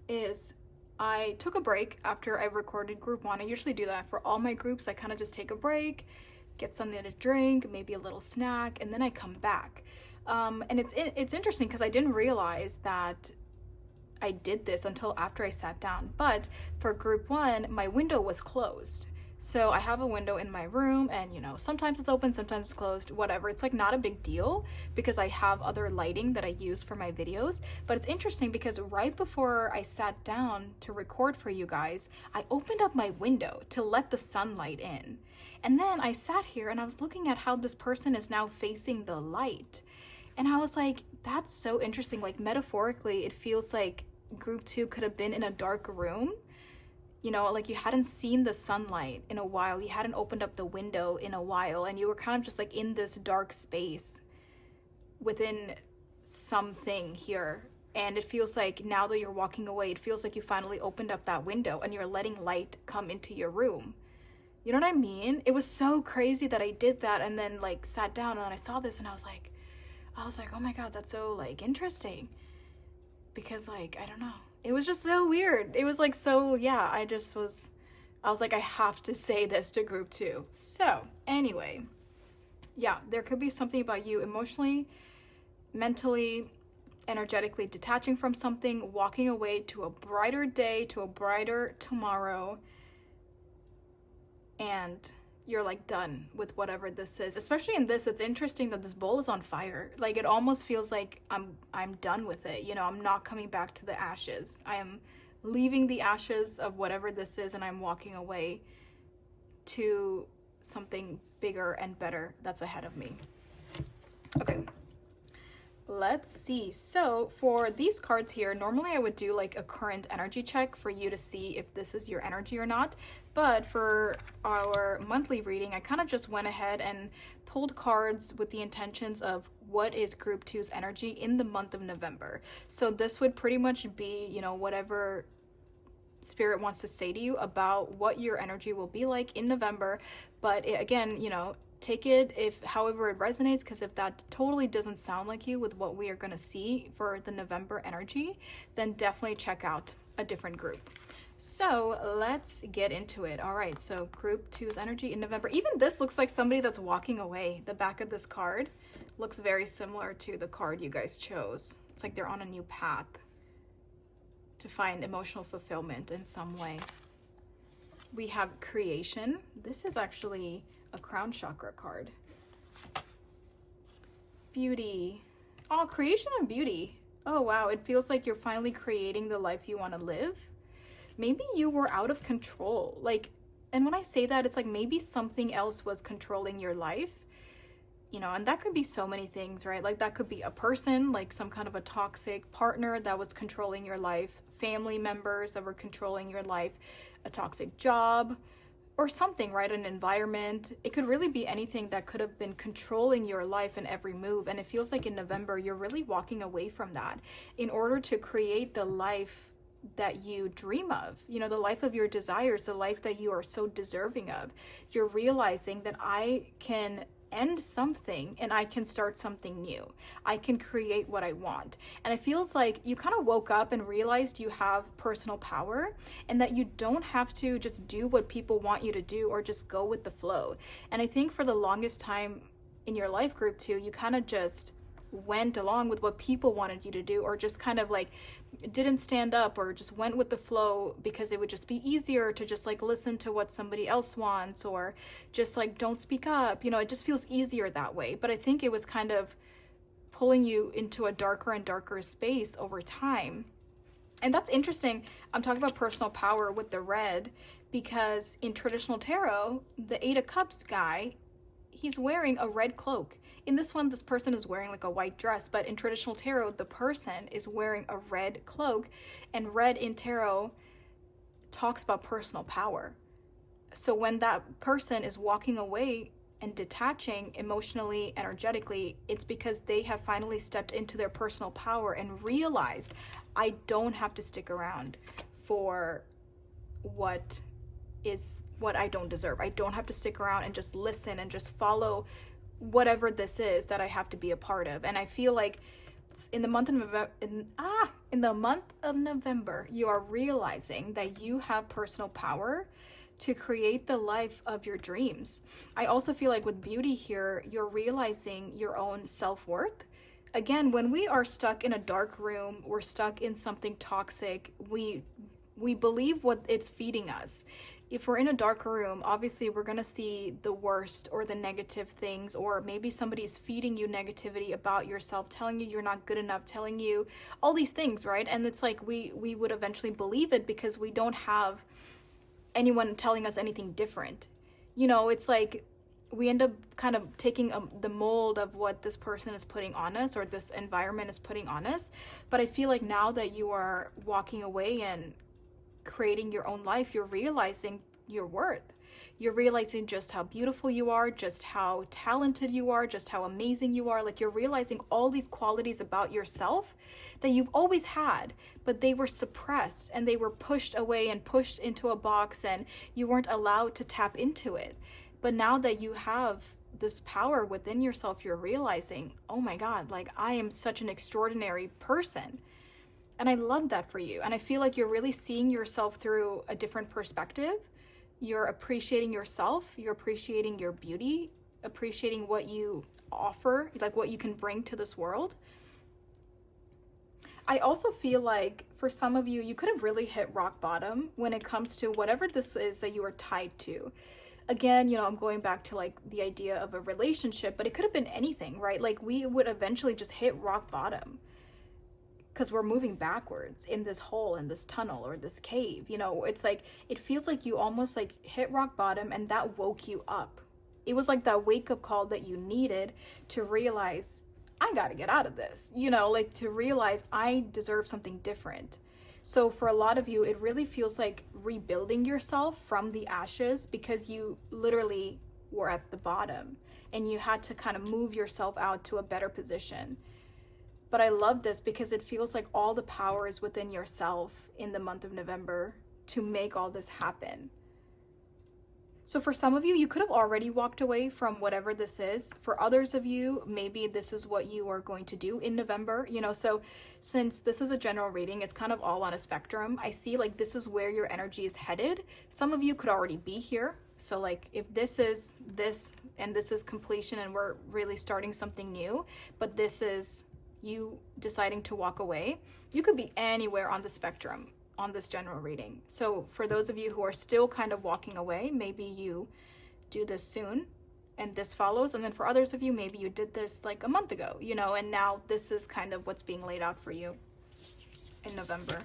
is I took a break after I recorded group 1. I usually do that for all my groups. I kind of just take a break, get something to drink, maybe a little snack, and then I come back. And it's interesting because I didn't realize that I did this until after I sat down. But for group 1, my window was closed. So I have a window in my room, and sometimes it's open, sometimes it's closed, whatever. It's like not a big deal because I have other lighting that I use for my videos. But it's interesting because right before I sat down to record for you guys, I opened up my window to let the sunlight in. And then I sat here and I was looking at how this person is now facing the light. And I was like, that's so interesting. Like metaphorically, it feels like group 2 could have been in a dark room. Like you hadn't seen the sunlight in a while. You hadn't opened up the window in a while. And you were kind of just like in this dark space within something here. And it feels like now that you're walking away, it feels like you finally opened up that window and you're letting light come into your room. You know what I mean? It was so crazy that I did that and then like sat down and then I saw this and I was like, oh my God, that's so like interesting. Because like, I don't know. It was just so weird. It was like, so yeah, I was like, I have to say this to group 2. So anyway, yeah, there could be something about you emotionally, mentally, energetically detaching from something, walking away to a brighter day, to a brighter tomorrow. And you're like done with whatever this is. Especially in this, it's interesting that this bowl is on fire. Like it almost feels like I'm done with it. I'm not coming back to the ashes. I am leaving the ashes of whatever this is and I'm walking away to something bigger and better that's ahead of me. Okay. Let's see. So for these cards here, normally I would do like a current energy check for you to see if this is your energy or not. But for our monthly reading, I kind of just went ahead and pulled cards with the intentions of what is group 2's energy in the month of November. So this would pretty much be, whatever spirit wants to say to you about what your energy will be like in November. But again, take it if however it resonates, because if that totally doesn't sound like you with what we are going to see for the November energy, then definitely check out a different group. So let's get into it. All right, so group 2's energy in November. Even this looks like somebody that's walking away. The back of this card looks very similar to the card you guys chose. It's like they're on a new path to find emotional fulfillment in some way. We have creation. This is actually a crown chakra card. Beauty. Oh, creation and beauty. Oh wow, it feels like you're finally creating the life you want to live. Maybe you were out of control. And when I say that, it's like maybe something else was controlling your life. And that could be so many things, right? Like that could be a person, like some kind of a toxic partner that was controlling your life, family members that were controlling your life, a toxic job, or something, right? An environment. It could really be anything that could have been controlling your life in every move. And it feels like in November, you're really walking away from that in order to create the life that you dream of, the life of your desires, the life that you are so deserving of. You're realizing that I can end something and I can start something new. I can create what I want. And it feels like you kind of woke up and realized you have personal power and that you don't have to just do what people want you to do or just go with the flow. And I think for the longest time in your life, group 2, you kind of just went along with what people wanted you to do, or just kind of like didn't stand up or just went with the flow because it would just be easier to just like listen to what somebody else wants, or just like don't speak up. It just feels easier that way. But I think it was kind of pulling you into a darker and darker space over time. And that's interesting. I'm talking about personal power with the red because in traditional tarot, the 8 of Cups guy, he's wearing a red cloak. In this one, this person is wearing like a white dress, but in traditional tarot, the person is wearing a red cloak, and red in tarot talks about personal power. So when that person is walking away and detaching emotionally, energetically, it's because they have finally stepped into their personal power and realized, I don't have to stick around for what I don't deserve. I don't have to stick around and just listen and just follow whatever this is that I have to be a part of. And I feel like in the month of November, you are realizing that you have personal power to create the life of your dreams. I also feel like with beauty here, you're realizing your own self-worth. Again, when we are stuck in a dark room, we're stuck in something toxic, we believe what it's feeding us. If we're in a dark room, obviously we're going to see the worst or the negative things, or maybe somebody's feeding you negativity about yourself, telling you you're not good enough, telling you all these things, right? And it's like we would eventually believe it because we don't have anyone telling us anything different. You know, it's like we end up kind of taking the mold of what this person is putting on us or this environment is putting on us. But I feel like now that you are walking away and creating your own life, you're realizing your worth. You're realizing just how beautiful you are, just how talented you are, just how amazing you are. Like, you're realizing all these qualities about yourself that you've always had, but they were suppressed and they were pushed away and pushed into a box, and you weren't allowed to tap into it. But now that you have this power within yourself, you're realizing, oh my God, like, I am such an extraordinary person. And I love that for you. And I feel like you're really seeing yourself through a different perspective. You're appreciating yourself. You're appreciating your beauty, appreciating what you offer, like what you can bring to this world. I also feel like for some of you, you could have really hit rock bottom when it comes to whatever this is that you are tied to. Again, you know, I'm going back to like the idea of a relationship, but it could have been anything, right? Like, we would eventually just hit rock bottom because we're moving backwards in this hole, in this tunnel, or this cave. You know, it's like, it feels like you almost like hit rock bottom and that woke you up. It was like that wake up call that you needed to realize, I got to get out of this, you know, like to realize I deserve something different. So for a lot of you, it really feels like rebuilding yourself from the ashes, because you literally were at the bottom and you had to kind of move yourself out to a better position. But I love this because it feels like all the power is within yourself in the month of November to make all this happen. So for some of you, you could have already walked away from whatever this is. For others of you, maybe this is what you are going to do in November, you know. So since this is a general reading, it's kind of all on a spectrum. I see like this is where your energy is headed. Some of you could already be here. So like if this is this and this is completion and we're really starting something new, but this is you deciding to walk away, you could be anywhere on the spectrum on this general reading. So for those of you who are still kind of walking away, maybe you do this soon and this follows. And then for others of you, maybe you did this like a month ago, you know, and now this is kind of what's being laid out for you in November.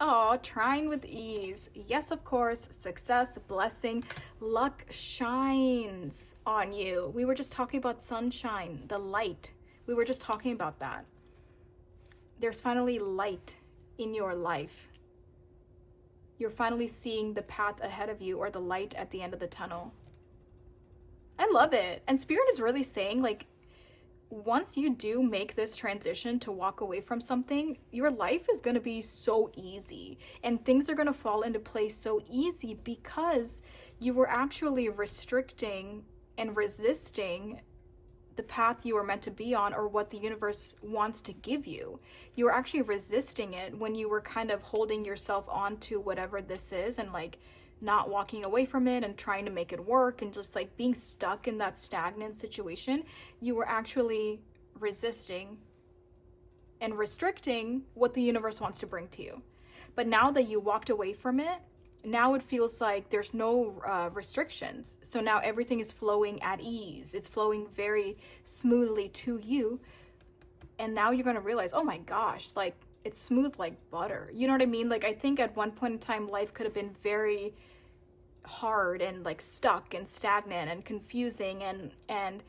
Oh, trying with ease. Yes, of course, success, blessing, luck shines on you. We were just talking about sunshine, the light. We were just talking about that. There's finally light in your life. You're finally seeing the path ahead of you, or the light at the end of the tunnel. I love it. And Spirit is really saying, like, once you do make this transition to walk away from something, your life is going to be so easy and things are going to fall into place so easy because you were actually restricting and resisting the path you were meant to be on, or what the universe wants to give you. You were actually resisting it when you were kind of holding yourself on to whatever this is and like not walking away from it and trying to make it work and just like being stuck in that stagnant situation. You were actually resisting and restricting what the universe wants to bring to you. But now that you walked away from it, now it feels like there's no restrictions. So now everything is flowing at ease. It's flowing very smoothly to you. And now you're going to realize, oh my gosh, like it's smooth like butter. You know what I mean? Like I think at one point in time, life could have been very hard and like stuck and stagnant and confusing. And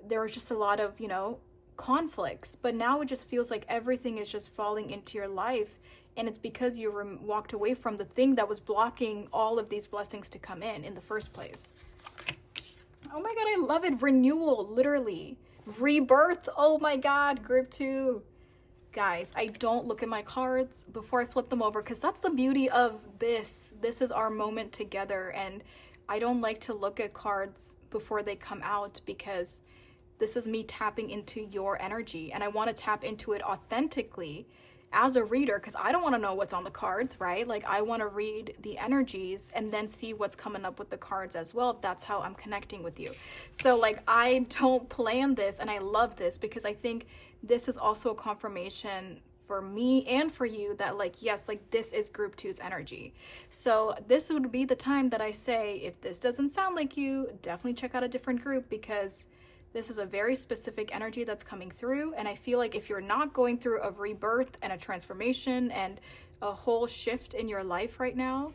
there was just a lot of, you know, conflicts. But now it just feels like everything is just falling into your life. And it's because you walked away from the thing that was blocking all of these blessings to come in the first place. Oh my God, I love it. Renewal, literally. Rebirth. Oh my God, group 2. Guys, I don't look at my cards before I flip them over because that's the beauty of this. This is our moment together, and I don't like to look at cards before they come out because this is me tapping into your energy, and I want to tap into it authentically as a reader because I don't want to know what's on the cards, right? Like, I want to read the energies and then see what's coming up with the cards as well. That's how I'm connecting with you. So like, I don't plan this, and I love this because I think this is also a confirmation for me and for you that like, yes, like this is group 2's energy. So this would be the time that I say, if this doesn't sound like you, definitely check out a different group because this is a very specific energy that's coming through. And I feel like if you're not going through a rebirth and a transformation and a whole shift in your life right now,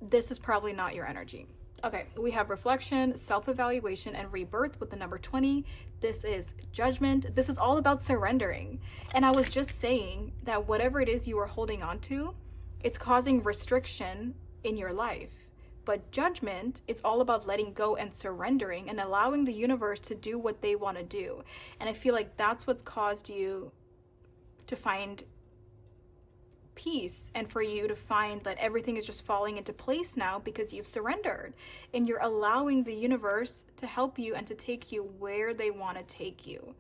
this is probably not your energy. Okay, we have reflection, self-evaluation, and rebirth with the number 20. This is judgment. This is all about surrendering. And I was just saying that whatever it is you are holding on to, it's causing restriction in your life. But judgment, it's all about letting go and surrendering and allowing the universe to do what they want to do. And I feel like that's what's caused you to find peace and for you to find that everything is just falling into place now because you've surrendered and you're allowing the universe to help you and to take you where they want to take you.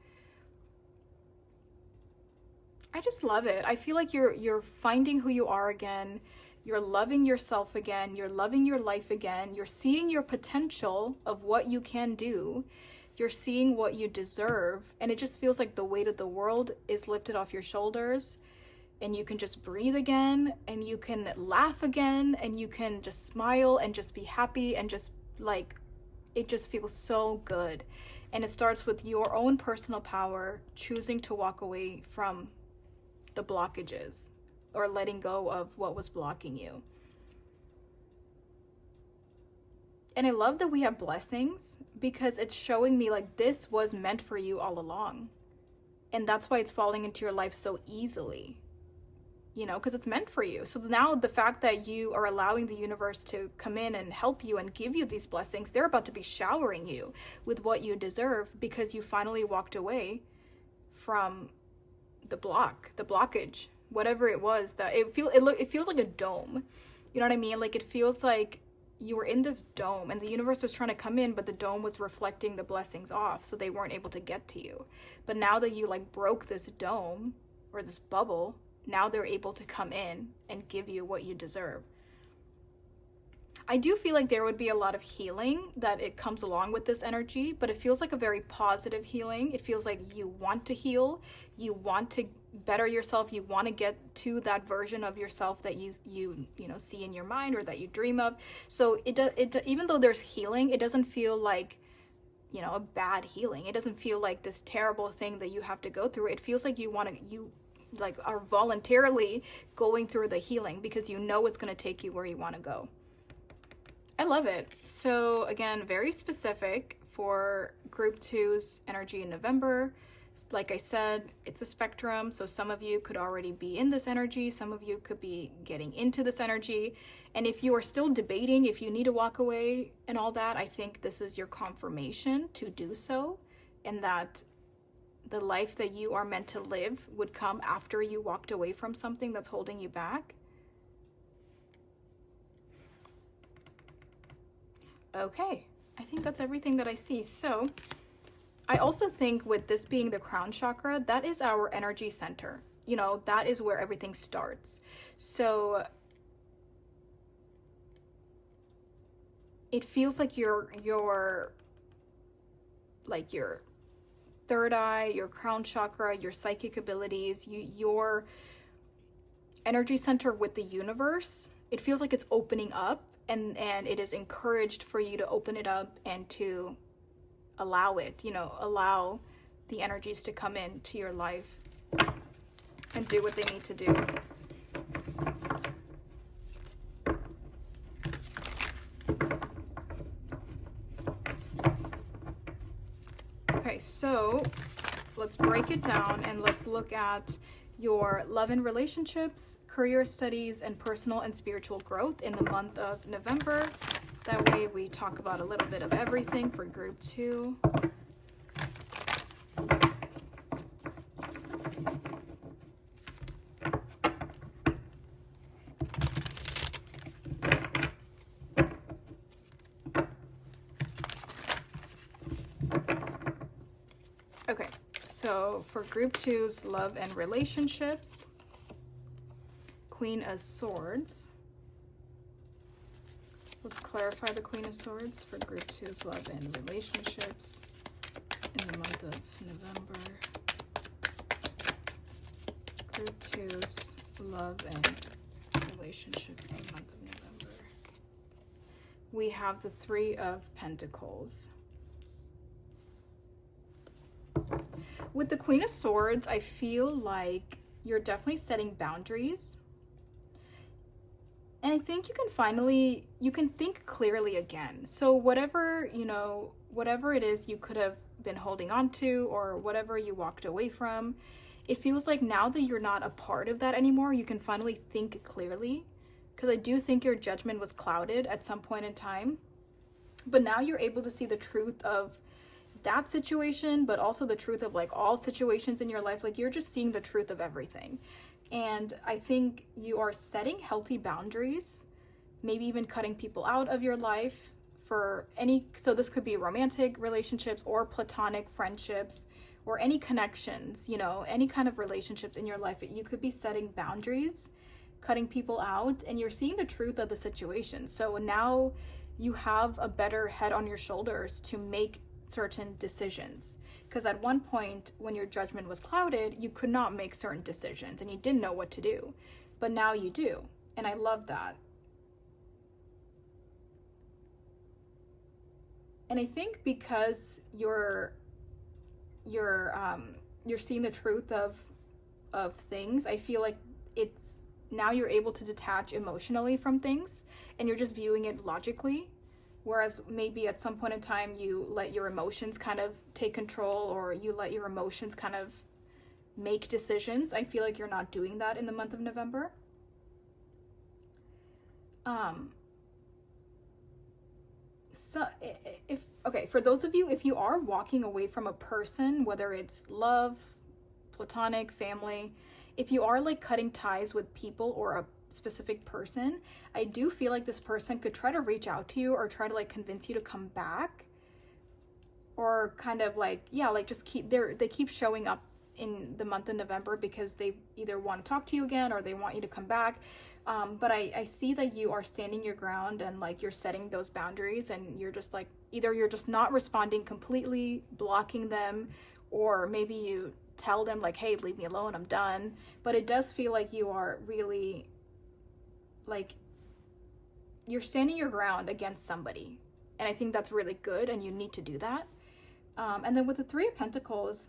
I just love it. I feel like you're finding who you are again. You're loving yourself again. You're loving your life again. You're seeing your potential of what you can do. You're seeing what you deserve. And it just feels like the weight of the world is lifted off your shoulders. And you can just breathe again. And you can laugh again. And you can just smile and just be happy. And just like, it just feels so good. And it starts with your own personal power, choosing to walk away from the blockages, or letting go of what was blocking you. And I love that we have blessings because it's showing me like this was meant for you all along. And that's why it's falling into your life so easily, you know, because it's meant for you. So now the fact that you are allowing the universe to come in and help you and give you these blessings, they're about to be showering you with what you deserve because you finally walked away from the blockage, whatever it was. That it feels like a dome, you know what I mean? Like, it feels like you were in this dome and the universe was trying to come in, but the dome was reflecting the blessings off, so they weren't able to get to you. But now that you like broke this dome or this bubble, now they're able to come in and give you what you deserve. I do feel like there would be a lot of healing that it comes along with this energy, but it feels like a very positive healing. It feels like you want to heal, you want to better yourself, you want to get to that version of yourself that you know see in your mind or that you dream of. So it even though there's healing, it doesn't feel like, you know, a bad healing. It doesn't feel like this terrible thing that you have to go through. It feels like you like are voluntarily going through the healing because you know it's going to take you where you want to go. I love it. So again, very specific for group 2's energy in November. Like I said, it's a spectrum. So some of you could already be in this energy. Some of you could be getting into this energy. And if you are still debating, if you need to walk away and all that, I think this is your confirmation to do so. And that the life that you are meant to live would come after you walked away from something that's holding you back. Okay, I think that's everything that I see. So I also think with this being the crown chakra, that is our energy center. You know, that is where everything starts. So it feels like your third eye, your crown chakra, your psychic abilities, your energy center with the universe, it feels like it's opening up. And it is encouraged for you to open it up and to allow it, you know, allow the energies to come into your life and do what they need to do. Okay, so let's break it down and let's look at your love and relationships, career, studies, and personal and spiritual growth in the month of November. That way we talk about a little bit of everything for group 2. Okay, so for group 2's love and relationships, Queen of Swords. Let's clarify the Queen of Swords for group 2's love and relationships in the month of November. Group 2's love and relationships in the month of November. We have the 3 of Pentacles. With the Queen of Swords, I feel like you're definitely setting boundaries. And I think you can think clearly again. So whatever, whatever it is you could have been holding on to or whatever you walked away from, it feels like now that you're not a part of that anymore, you can finally think clearly. Because I do think your judgment was clouded at some point in time. But now you're able to see the truth of that situation, but also the truth of like all situations in your life. Like you're just seeing the truth of everything. And I think you are setting healthy boundaries, maybe even cutting people out of your life for so this could be romantic relationships or platonic friendships or any connections, any kind of relationships in your life. You could be setting boundaries, cutting people out, and you're seeing the truth of the situation. So now you have a better head on your shoulders to make certain decisions, because at one point when your judgment was clouded, you could not make certain decisions and you didn't know what to do, but now you do, and I love that. And I think because you're seeing the truth of things, I feel like it's now you're able to detach emotionally from things and you're just viewing it logically. Whereas maybe at some point in time, you let your emotions kind of take control, or you let your emotions kind of make decisions. I feel like you're not doing that in the month of November. For those of you, if you are walking away from a person, whether it's love, platonic, family, if you are like cutting ties with people or a specific person, I do feel like this person could try to reach out to you or try to like convince you to come back, or kind of like, yeah, like just they keep showing up in the month of November because they either want to talk to you again or they want you to come back. But I see that you are standing your ground and like you're setting those boundaries, and you're just like, either you're just not responding completely, blocking them, or maybe you tell them like, hey, leave me alone, I'm done. But it does feel like you are really like you're standing your ground against somebody, and I think that's really good, and you need to do that. And then with the 3 of Pentacles,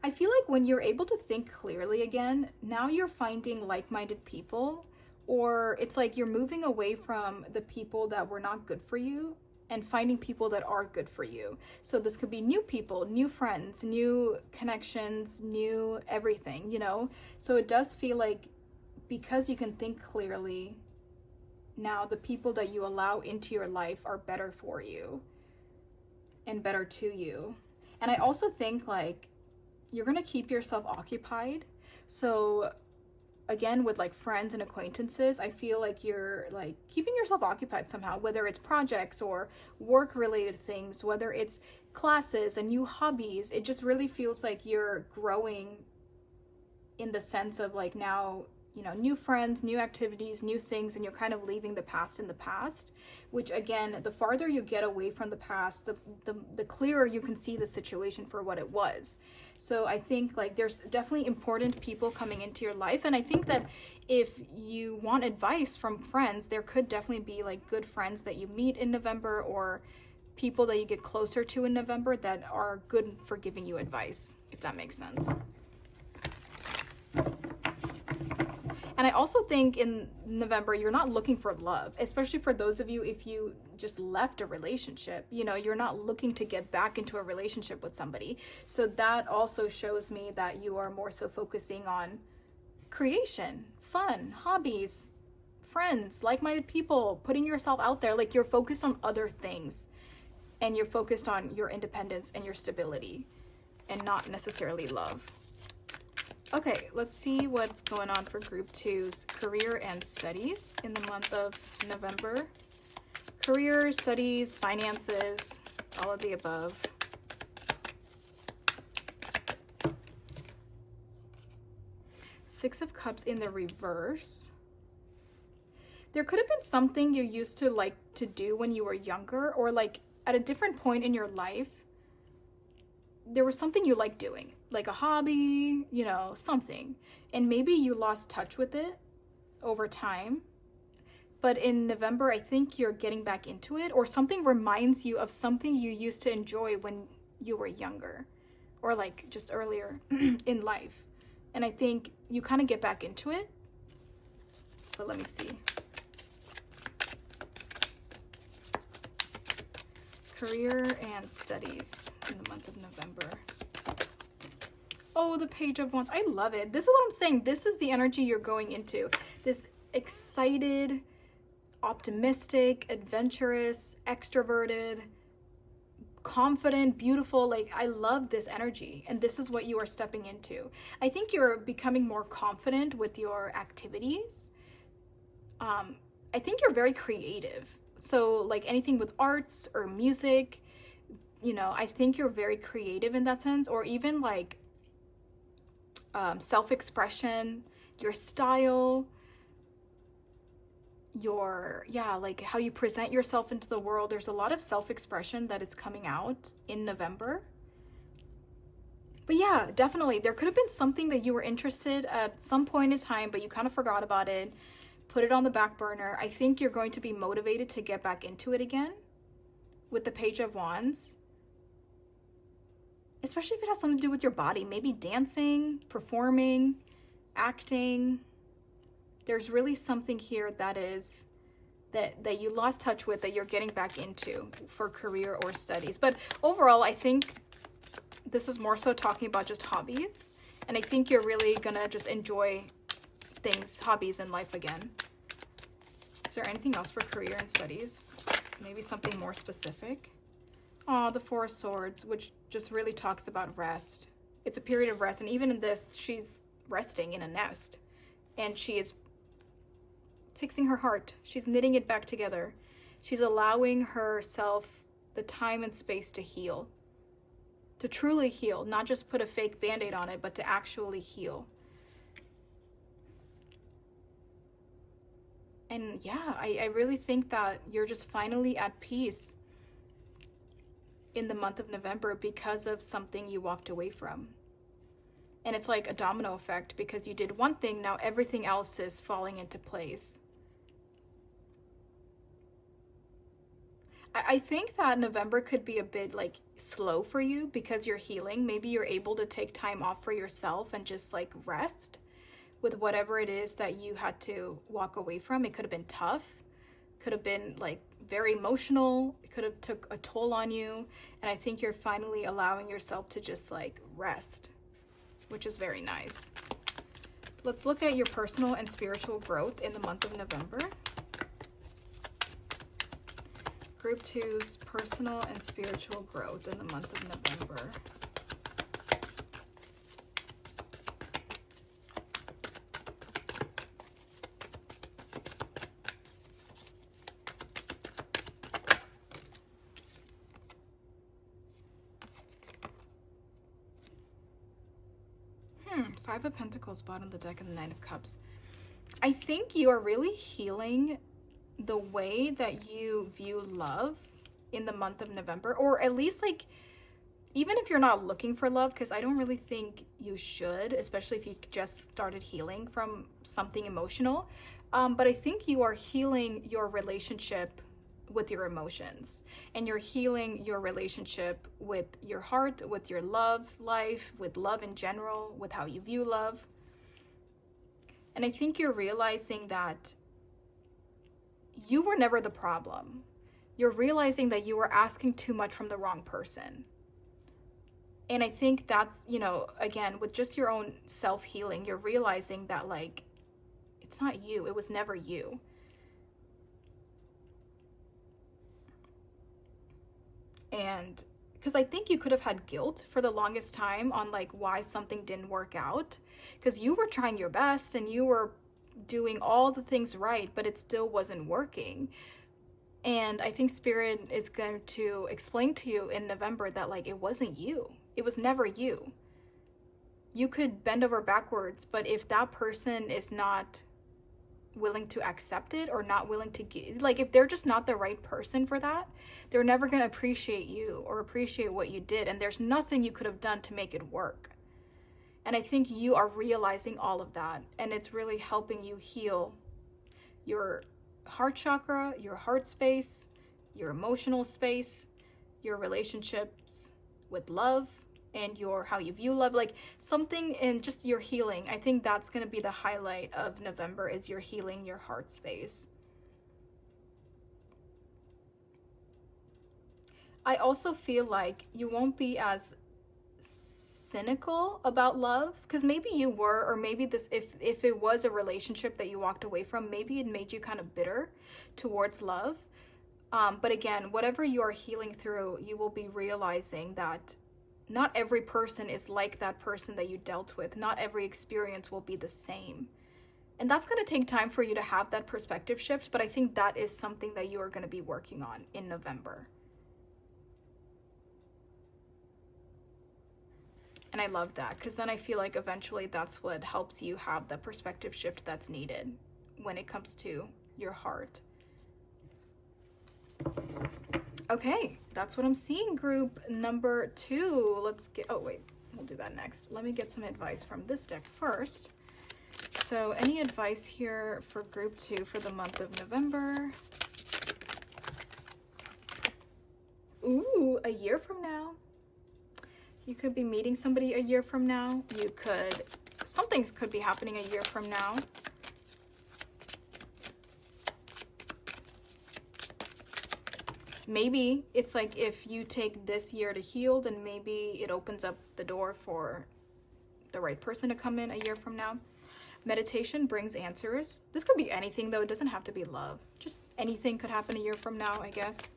I feel like when you're able to think clearly again, now you're finding like-minded people, or it's like you're moving away from the people that were not good for you and finding people that are good for you. So this could be new people, new friends, new connections, new everything, So it does feel like because you can think clearly, now the people that you allow into your life are better for you and better to you. And I also think like you're going to keep yourself occupied. So again, with like friends and acquaintances, I feel like you're like keeping yourself occupied somehow, whether it's projects or work related things, whether it's classes and new hobbies. It just really feels like you're growing in the sense of like now, new friends, new activities, new things, and you're kind of leaving the past in the past, which again, the farther you get away from the past, the clearer you can see the situation for what it was. So I think like there's definitely important people coming into your life, and I think that if you want advice from friends, there could definitely be like good friends that you meet in November, or people that you get closer to in November that are good for giving you advice, if that makes sense. And I also think in November, you're not looking for love, especially for those of you, if you just left a relationship, you're not looking to get back into a relationship with somebody. So that also shows me that you are more so focusing on creation, fun, hobbies, friends, like-minded people, putting yourself out there. Like, you're focused on other things, and you're focused on your independence and your stability, and not necessarily love. Okay, let's see what's going on for group 2's career and studies in the month of November. Career, studies, finances, all of the above. Six of Cups in the reverse. There could have been something you used to like to do when you were younger, or like at a different point in your life. There was something you liked doing, like a hobby, you know, something. And maybe you lost touch with it over time. But in November, I think you're getting back into it, or something reminds you of something you used to enjoy when you were younger, or like just earlier in life. And I think you kind of get back into it. But let me see. Career and studies in the month of November. Oh, the Page of Wands. I love it. This is what I'm saying. This is the energy you're going into. This excited, optimistic, adventurous, extroverted, confident, beautiful. Like, I love this energy, and this is what you are stepping into. I think you're becoming more confident with your activities. I think you're very creative. So like anything with arts or music, you know, I think you're very creative in that sense, or even like self-expression, your style, your, yeah, like how you present yourself into the world. There's a lot of self-expression that is coming out in November. But yeah, definitely, there could have been something that you were interested at some point in time, but you kind of forgot about it, put it on the back burner. I think you're going to be motivated to get back into it again with the Page of Wands. Especially if it has something to do with your body, maybe dancing, performing, acting. There's really something here that is that you lost touch with, that you're getting back into for career or studies. But overall, I think this is more so talking about just hobbies. And I think you're really gonna just enjoy things, hobbies in life again. Is there anything else for career and studies? Maybe something more specific? Oh, the Four of Swords, which just really talks about rest. It's a period of rest, and even in this, she's resting in a nest, and she is fixing her heart. She's knitting it back together. She's allowing herself the time and space to heal, to truly heal, not just put a fake band-aid on it, but to actually heal. And yeah, I really think that you're just finally at peace in the month of November because of something you walked away from. And it's like a domino effect, because you did one thing, now everything else is falling into place. I think that November could be a bit like slow for you because you're healing. Maybe you're able to take time off for yourself and just like rest with whatever it is that you had to walk away from. It could have been tough, could have been like very emotional, it could have took a toll on you, and I think you're finally allowing yourself to just like rest, which is very nice. Let's look at your personal and spiritual growth in the month of November. Group 2's personal and spiritual growth in the month of November. Five of Pentacles, bottom of the deck, and the Nine of Cups. I think you are really healing the way that you view love in the month of November, or at least like, even if you're not looking for love, because I don't really think you should, especially if you just started healing from something emotional. But I think you are healing your relationship with your emotions, and you're healing your relationship with your heart, with your love life, with love in general, with how you view love. And I think you're realizing that you were never the problem. You're realizing that you were asking too much from the wrong person. And I think that's, you know, again, with just your own self-healing, you're realizing that like, it's not you. It was never you. And because I think you could have had guilt for the longest time on like why something didn't work out, because you were trying your best and you were doing all the things right, but it still wasn't working. And I think Spirit is going to explain to you in November that like it wasn't you. It was never you. You could bend over backwards, but if that person is not willing to accept it or not willing to give, like if they're just not the right person for that, they're never going to appreciate you or appreciate what you did, and there's nothing you could have done to make it work. And I think you are realizing all of that, and it's really helping you heal your heart chakra, your heart space, your emotional space, your relationships with love, and your how you view love, like something in just your healing. I think that's going to be the highlight of November, is you're healing your heart space. I also feel like you won't be as cynical about love, because maybe you were, or maybe this, if it was a relationship that you walked away from, maybe it made you kind of bitter towards love. But again, whatever you are healing through, you will be realizing that not every person is like that person that you dealt with. Not every experience will be the same. And that's going to take time for you to have that perspective shift, but I think that is something that you are going to be working on in November. And I love that, because then I feel like eventually that's what helps you have the perspective shift that's needed when it comes to your heart. Okay, that's what I'm seeing, group number 2. Let's get, oh wait, we'll do that next. Let me get some advice from this deck first. So any advice here for group 2 for the month of November? Ooh, a year from now. You could be meeting somebody a year from now. You could, something could be happening a year from now. Maybe it's like if you take this year to heal, then maybe it opens up the door for the right person to come in a year from now. Meditation brings answers. This could be anything though. It doesn't have to be love. Just anything could happen a year from now, I guess.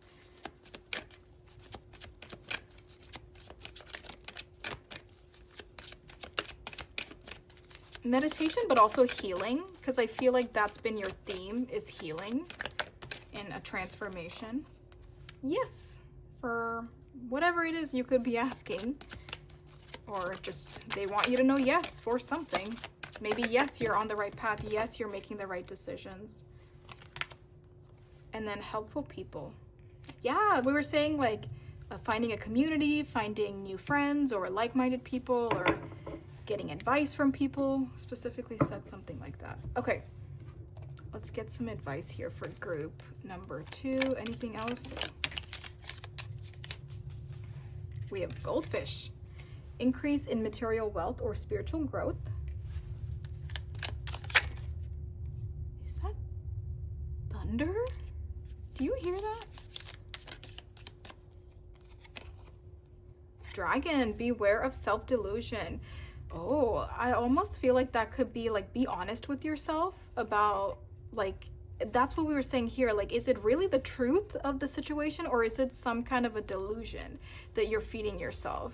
Meditation, but also healing, because I feel like that's been your theme, is healing and a transformation. Yes, for whatever it is you could be asking, or just they want you to know yes for something. Maybe yes, you're on the right path. Yes, you're making the right decisions. And then helpful people. Yeah, we were saying like finding a community, finding new friends or like-minded people, or getting advice from people. Specifically said something like that. Okay, let's get some advice here for group number 2. Anything else? We have goldfish. Increase in material wealth or spiritual growth. Is that thunder? Do you hear that? Dragon, beware of self-delusion. Oh, I almost feel like that could be like, be honest with yourself about like, that's what we were saying here. Like, is it really the truth of the situation, or is it some kind of a delusion that you're feeding yourself?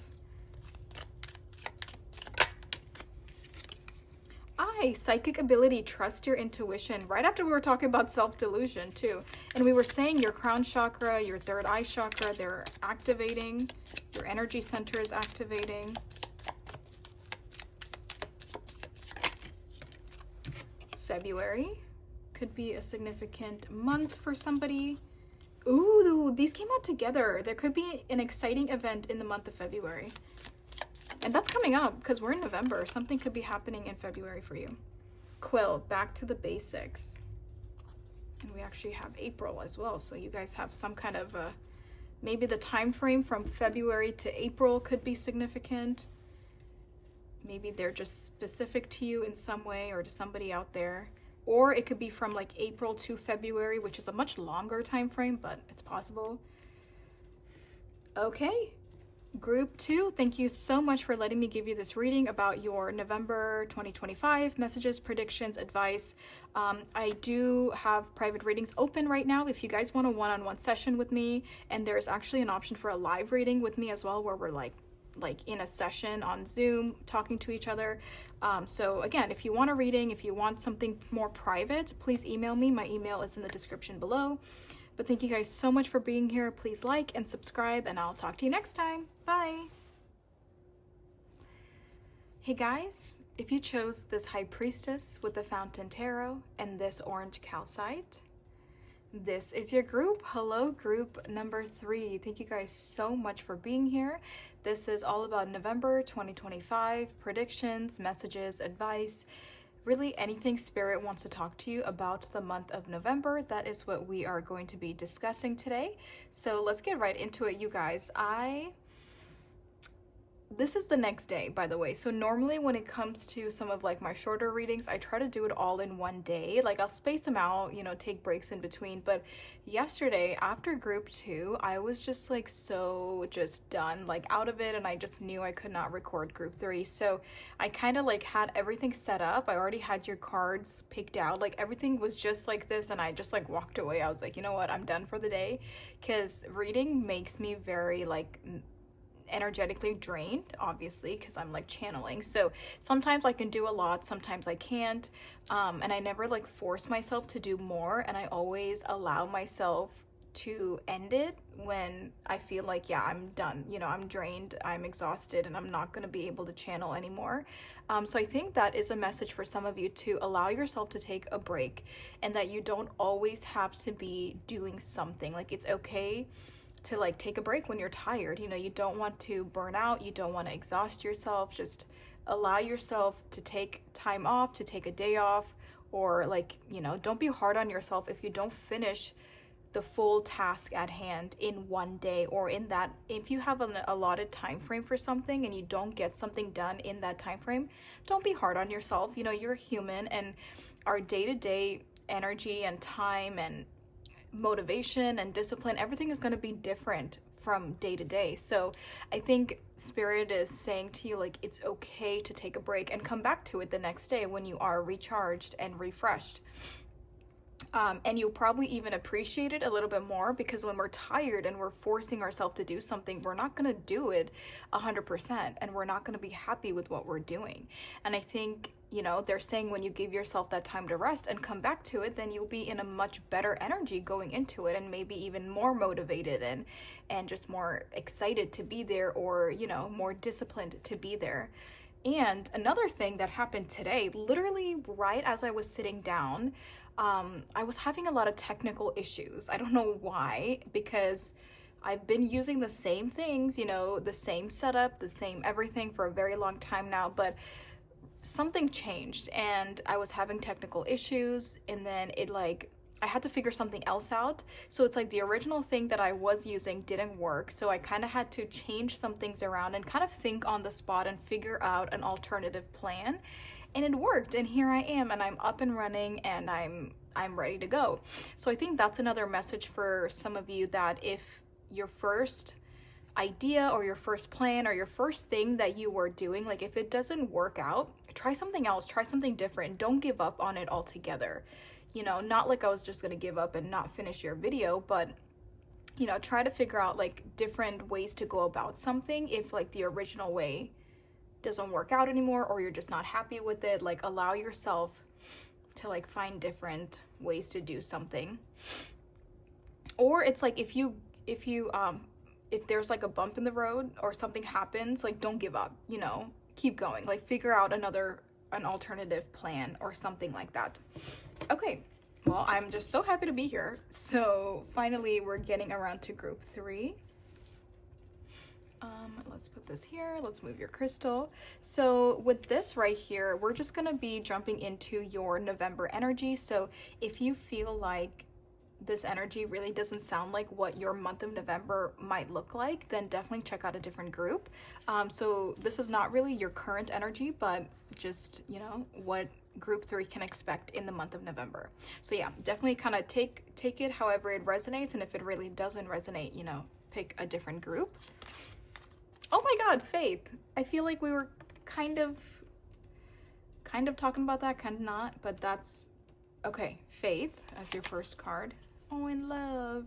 Psychic ability, trust your intuition. Right after we were talking about self-delusion too. And we were saying your crown chakra, your third eye chakra, they're activating. Your energy center is activating. February could be a significant month for somebody. Ooh, these came out together. There could be an exciting event in the month of February. And that's coming up because we're in November. Something could be happening in February for you. Quill, back to the basics. And we actually have April as well. So you guys have some kind of maybe the time frame from February to April could be significant. Maybe they're just specific to you in some way or to somebody out there. Or it could be from like April to February, which is a much longer time frame, but it's possible. Okay. Group 2, thank you so much for letting me give you this reading about your November 2025 messages, predictions, advice. I do have private readings open right now if you guys want a one-on-one session with me, and there's actually an option for a live reading with me as well, where we're like in a session on Zoom talking to each other. So again, if you want a reading, if you want something more private, please email me. My email is in the description below. But thank you guys so much for being here. Please like and subscribe, and I'll talk to you next time. Bye. Hey guys, if you chose this High Priestess with the Fountain Tarot and this Orange Calcite, this is your group. Hello, group number 3. Thank you guys so much for being here. This is all about November 2025, predictions, messages, advice, really anything Spirit wants to talk to you about the month of November. That is what we are going to be discussing today. So let's get right into it, you guys. This is the next day, by the way. So normally when it comes to some of like my shorter readings, I try to do it all in one day. Like I'll space them out, you know, take breaks in between. But yesterday after group 2, I was just like so just done, like out of it. And I just knew I could not record group 3. So I kind of like had everything set up. I already had your cards picked out. Like everything was just like this. And I just like walked away. I was like, you know what? I'm done for the day. Because reading makes me very like energetically drained, obviously, because I'm like channeling. So sometimes I can do a lot, sometimes I can't, and I never like force myself to do more, and I always allow myself to end it when I feel like, yeah, I'm done, you know, I'm drained, I'm exhausted, and I'm not going to be able to channel anymore. So I think that is a message for some of you, to allow yourself to take a break, and that you don't always have to be doing something. Like it's okay to like take a break when you're tired. You know, you don't want to burn out, you don't want to exhaust yourself. Just allow yourself to take time off, to take a day off, or like, you know, don't be hard on yourself if you don't finish the full task at hand in one day, or in that, if you have an allotted time frame for something and you don't get something done in that time frame, don't be hard on yourself. You know, you're human, and our day-to-day energy and time and motivation and discipline, everything is going to be different from day to day. So I think Spirit is saying to you, like, it's okay to take a break and come back to it the next day when you are recharged and refreshed. And you'll probably even appreciate it a little bit more, because when we're tired and we're forcing ourselves to do something, we're not going to do it 100%, and we're not going to be happy with what we're doing. And I think, you know, they're saying when you give yourself that time to rest and come back to it, then you'll be in a much better energy going into it, and maybe even more motivated and just more excited to be there, or, you know, more disciplined to be there. And another thing that happened today, literally right as I was sitting down, I was having a lot of technical issues. I don't know why, because I've been using the same things, you know, the same setup, the same everything for a very long time now, but something changed and I was having technical issues, and then it like, I had to figure something else out. So it's like the original thing that I was using didn't work. So I kind of had to change some things around and kind of think on the spot and figure out an alternative plan. And it worked, and here I am, and I'm up and running, and I'm ready to go. So I think that's another message for some of you, that if your first idea or your first plan or your first thing that you were doing, like if it doesn't work out, try something else, try something different. Don't give up on it altogether. You know, not like I was just gonna give up and not finish your video, but you know, try to figure out like different ways to go about something if like the original way doesn't work out anymore, or you're just not happy with it. Like allow yourself to like find different ways to do something. Or it's like if there's like a bump in the road or something happens, like don't give up, you know, keep going, like figure out an alternative plan or something like that. Okay, well, I'm just so happy to be here. So finally we're getting around to group 3. Let's put this here. Let's move your crystal. So with this right here, we're just going to be jumping into your November energy. So if you feel like this energy really doesn't sound like what your month of November might look like, then definitely check out a different group. So this is not really your current energy, but just, you know, what group 3 can expect in the month of November. So yeah, definitely kind of take it however it resonates. And if it really doesn't resonate, you know, pick a different group. Oh my God, faith. I feel like we were kind of talking about that, kind of not, but that's okay. Faith as your first card. Oh, in love.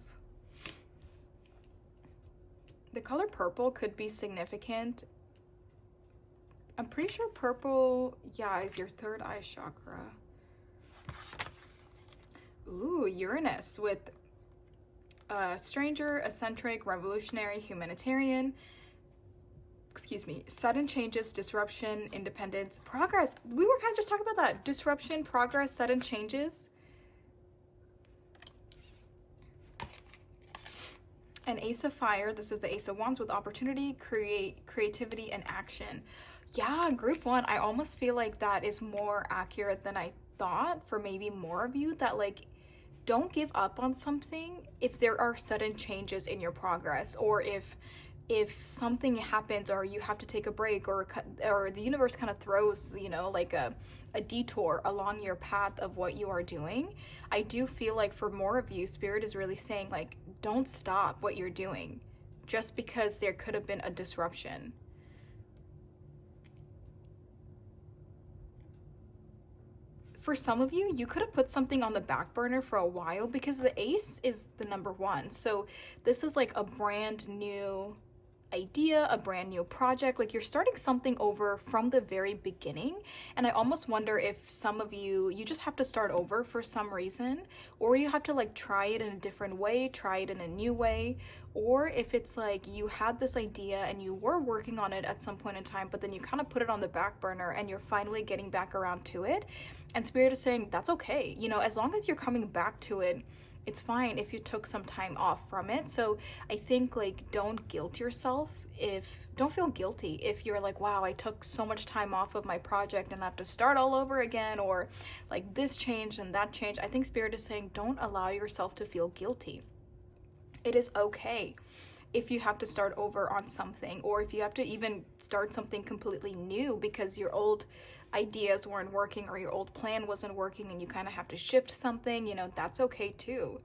The color purple could be significant. I'm pretty sure purple, yeah, is your third eye chakra. Ooh, Uranus with stranger, eccentric, revolutionary, humanitarian. Excuse me. Sudden changes, disruption, independence, progress. We were kind of just talking about that. Disruption, progress, sudden changes. An Ace of Fire. This is the Ace of Wands with opportunity, creativity, and action. Yeah, group one. I almost feel like that is more accurate than I thought for maybe more of you, that like don't give up on something if there are sudden changes in your progress, or if something happens or you have to take a break, or the universe kind of throws, you know, like a detour along your path of what you are doing. I do feel like for more of you, Spirit is really saying like don't stop what you're doing just because there could have been a disruption. For some of you, you could have put something on the back burner for a while because the ace is the number one. So this is like a brand new idea, a brand new project. Like you're starting something over from the very beginning. And I almost wonder if some of you just have to start over for some reason, or you have to like try it in a different way, try it in a new way. Or if it's like you had this idea and you were working on it at some point in time, but then you kind of put it on the back burner and you're finally getting back around to it. And Spirit is saying that's okay. You know, as long as you're coming back to it, it's fine if you took some time off from it. So I think like don't guilt yourself, don't feel guilty if you're like, wow, I took so much time off of my project and I have to start all over again, or like this changed and that changed. I think Spirit is saying don't allow yourself to feel guilty. It is okay if you have to start over on something, or if you have to even start something completely new because your old ideas weren't working or your old plan wasn't working and you kind of have to shift something, you know, that's okay too.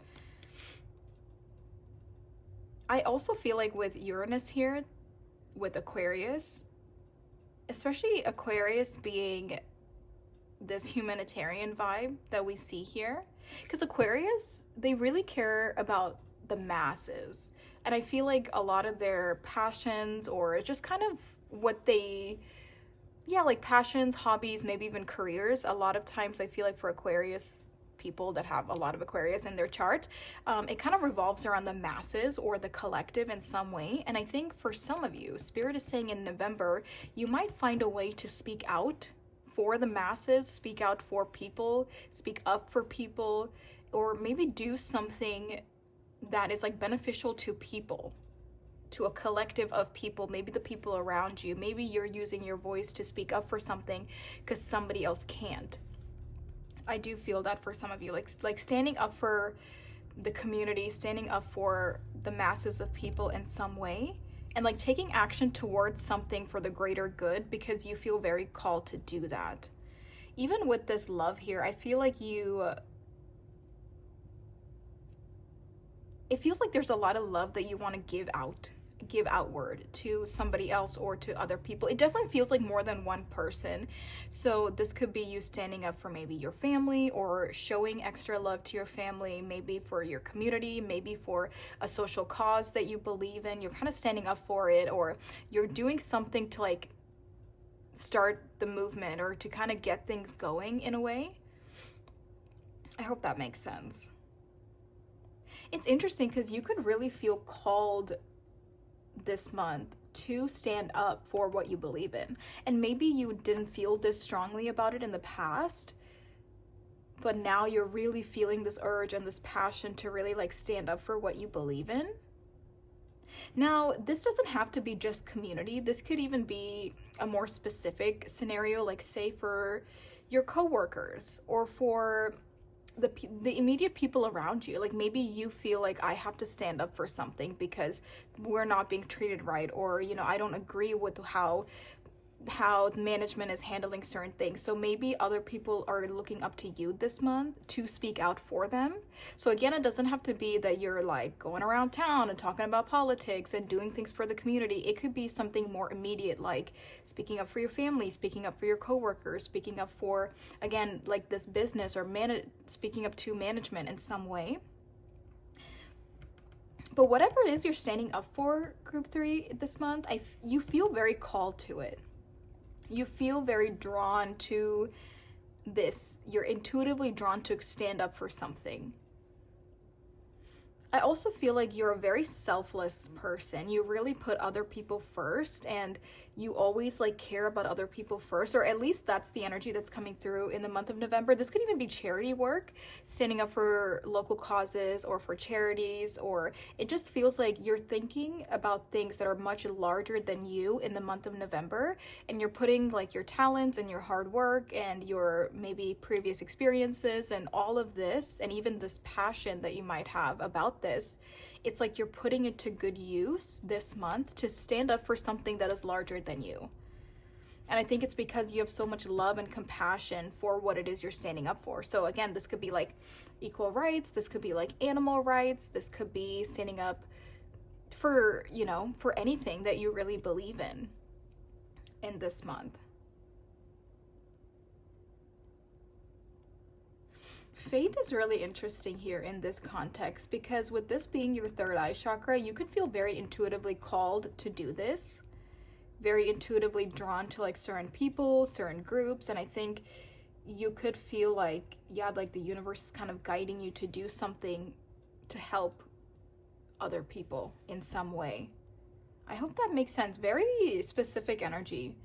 I also feel like with Uranus here, with Aquarius, especially Aquarius being this humanitarian vibe that we see here, because Aquarius, they really care about the masses. And I feel like a lot of their passions, or just kind of what they, yeah, like passions, hobbies, maybe even careers, a lot of times I feel like for Aquarius people that have a lot of Aquarius in their chart, it kind of revolves around the masses or the collective in some way. And I think for some of you, Spirit is saying in November, you might find a way to speak out for the masses, speak out for people, speak up for people, or maybe do something that is like beneficial to people, to a collective of people, maybe the people around you. Maybe you're using your voice to speak up for something because somebody else can't. I do feel that for some of you, like standing up for the community, standing up for the masses of people in some way, and like taking action towards something for the greater good because you feel very called to do that. Even with this love here, I feel like it feels like there's a lot of love that you want to give outward to somebody else or to other people. It definitely feels like more than one person. So this could be you standing up for maybe your family, or showing extra love to your family, maybe for your community, maybe for a social cause that you believe in. You're kind of standing up for it, or you're doing something to like start the movement or to kind of get things going in a way. I hope that makes sense. It's interesting because you could really feel called this month to stand up for what you believe in. And maybe you didn't feel this strongly about it in the past, but now you're really feeling this urge and this passion to really like stand up for what you believe in. Now, this doesn't have to be just community. This could even be a more specific scenario, like say for your coworkers or for the immediate people around you. Like maybe you feel like I have to stand up for something because we're not being treated right, or you know, I don't agree with how how management is handling certain things. So maybe other people are looking up to you this month to speak out for them. So again, it doesn't have to be that you're like going around town and talking about politics and doing things for the community. It could be something more immediate, like speaking up for your family, speaking up for your coworkers, speaking up for, again, like this business, or speaking up to management in some way. But whatever it is you're standing up for, group 3, this month, you feel very called to it. You feel very drawn to this. You're intuitively drawn to stand up for something. I also feel like you're a very selfless person. You really put other people first, and you always like care about other people first, or at least that's the energy that's coming through in the month of November. This could even be charity work, standing up for local causes or for charities, or it just feels like you're thinking about things that are much larger than you in the month of November, and you're putting like your talents and your hard work and your maybe previous experiences and all of this, and even this passion that you might have about this. It's like you're putting it to good use this month to stand up for something that is larger than you. And I think it's because you have so much love and compassion for what it is you're standing up for. So again, this could be like equal rights, this could be like animal rights, this could be standing up for, you know, for anything that you really believe in this month. Faith is really interesting here in this context, because with this being your third eye chakra, you can feel very intuitively called to do this, very intuitively drawn to like certain people, certain groups, and I think you could feel like, yeah, like the universe is kind of guiding you to do something to help other people in some way. I hope that makes sense. Very specific energy.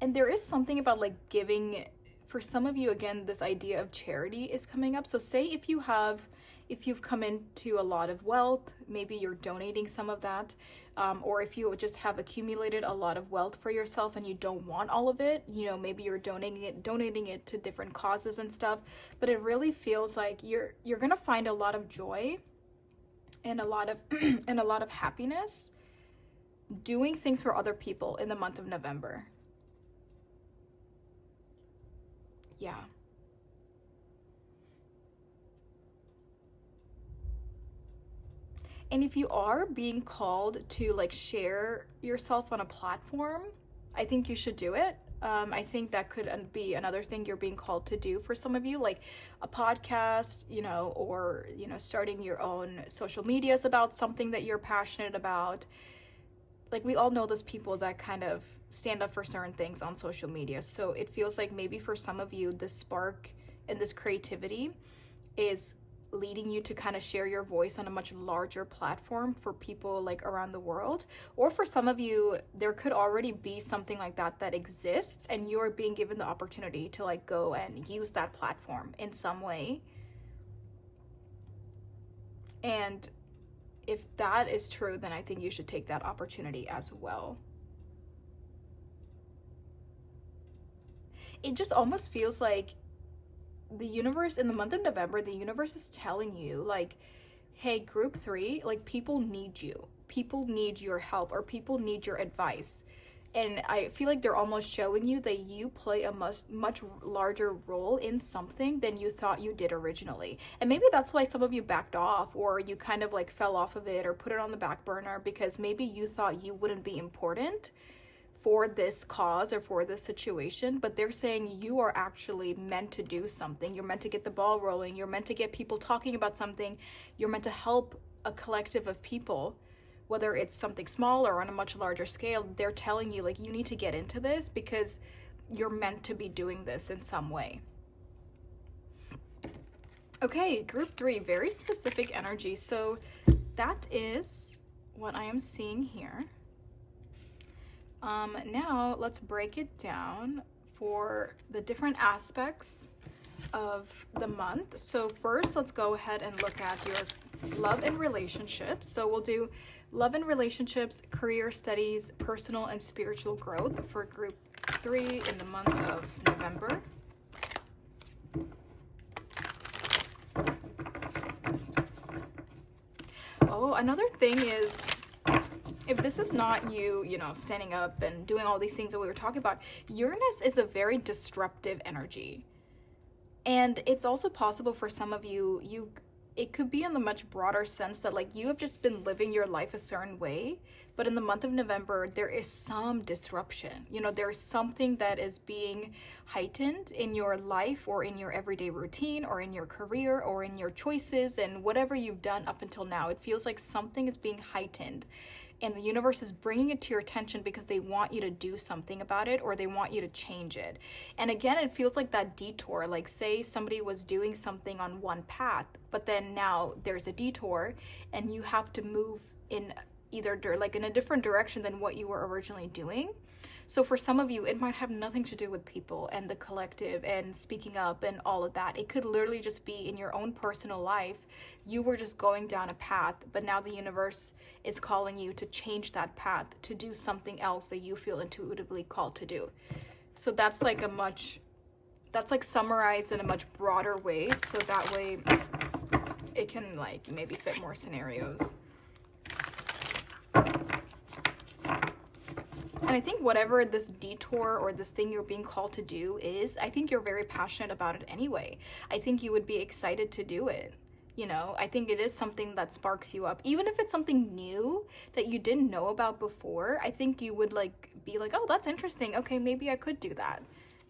And there is something about like giving, for some of you, again, this idea of charity is coming up. So say if you've come into a lot of wealth, maybe you're donating some of that, or if you just have accumulated a lot of wealth for yourself and you don't want all of it, you know, maybe you're donating it to different causes and stuff, but it really feels like you're gonna find a lot of joy and a lot of and a lot of happiness doing things for other people in the month of November. Yeah. And if you are being called to like share yourself on a platform, I think you should do it. I think that could be another thing you're being called to do for some of you, like a podcast, you know, or, you know, starting your own social medias about something that you're passionate about. Like, we all know those people that kind of stand up for certain things on social media. So it feels like maybe for some of you, this spark and this creativity is leading you to kind of share your voice on a much larger platform for people like around the world. Or for some of you, there could already be something like that exists, and you're being given the opportunity to like go and use that platform in some way. And if that is true, then I think you should take that opportunity as well. It just almost feels like the universe, in the month of November, the universe is telling you like, hey, group 3, like, people need you. People need your help, or people need your advice. And I feel like they're almost showing you that you play a much larger role in something than you thought you did originally. And maybe that's why some of you backed off, or you kind of like fell off of it or put it on the back burner, because maybe you thought you wouldn't be important for this cause or for this situation. But they're saying you are actually meant to do something. You're meant to get the ball rolling. You're meant to get people talking about something. You're meant to help a collective of people, whether it's something small or on a much larger scale. They're telling you like, you need to get into this because you're meant to be doing this in some way. Okay, group 3, very specific energy. So that is what I am seeing here. Now let's break it down for the different aspects of the month. So first, let's go ahead and look at your love and relationships. So we'll do love and relationships, career, studies, personal and spiritual growth for group 3 in the month of November. Oh, another thing is if this is not you, you know, standing up and doing all these things that we were talking about, Uranus is a very disruptive energy. And it's also possible for some of you, it could be in the much broader sense that like you have just been living your life a certain way, but in the month of November, there is some disruption. You know, there's something that is being heightened in your life or in your everyday routine or in your career or in your choices and whatever you've done up until now. It feels like something is being heightened. And the universe is bringing it to your attention because they want you to do something about it or they want you to change it. And again, it feels like that detour. Like say somebody was doing something on one path, but then now there's a detour and you have to move in either like in a different direction than what you were originally doing. So for some of you, it might have nothing to do with people and the collective and speaking up and all of that. It could literally just be in your own personal life. You were just going down a path, but now the universe is calling you to change that path, to do something else that you feel intuitively called to do. So that's like that's like summarized in a much broader way. So that way it can like maybe fit more scenarios. And I think whatever this detour or this thing you're being called to do is, I think you're very passionate about it anyway. I think you would be excited to do it. You know, I think it is something that sparks you up. Even if it's something new that you didn't know about before, I think you would like be like, oh, that's interesting. Okay, maybe I could do that.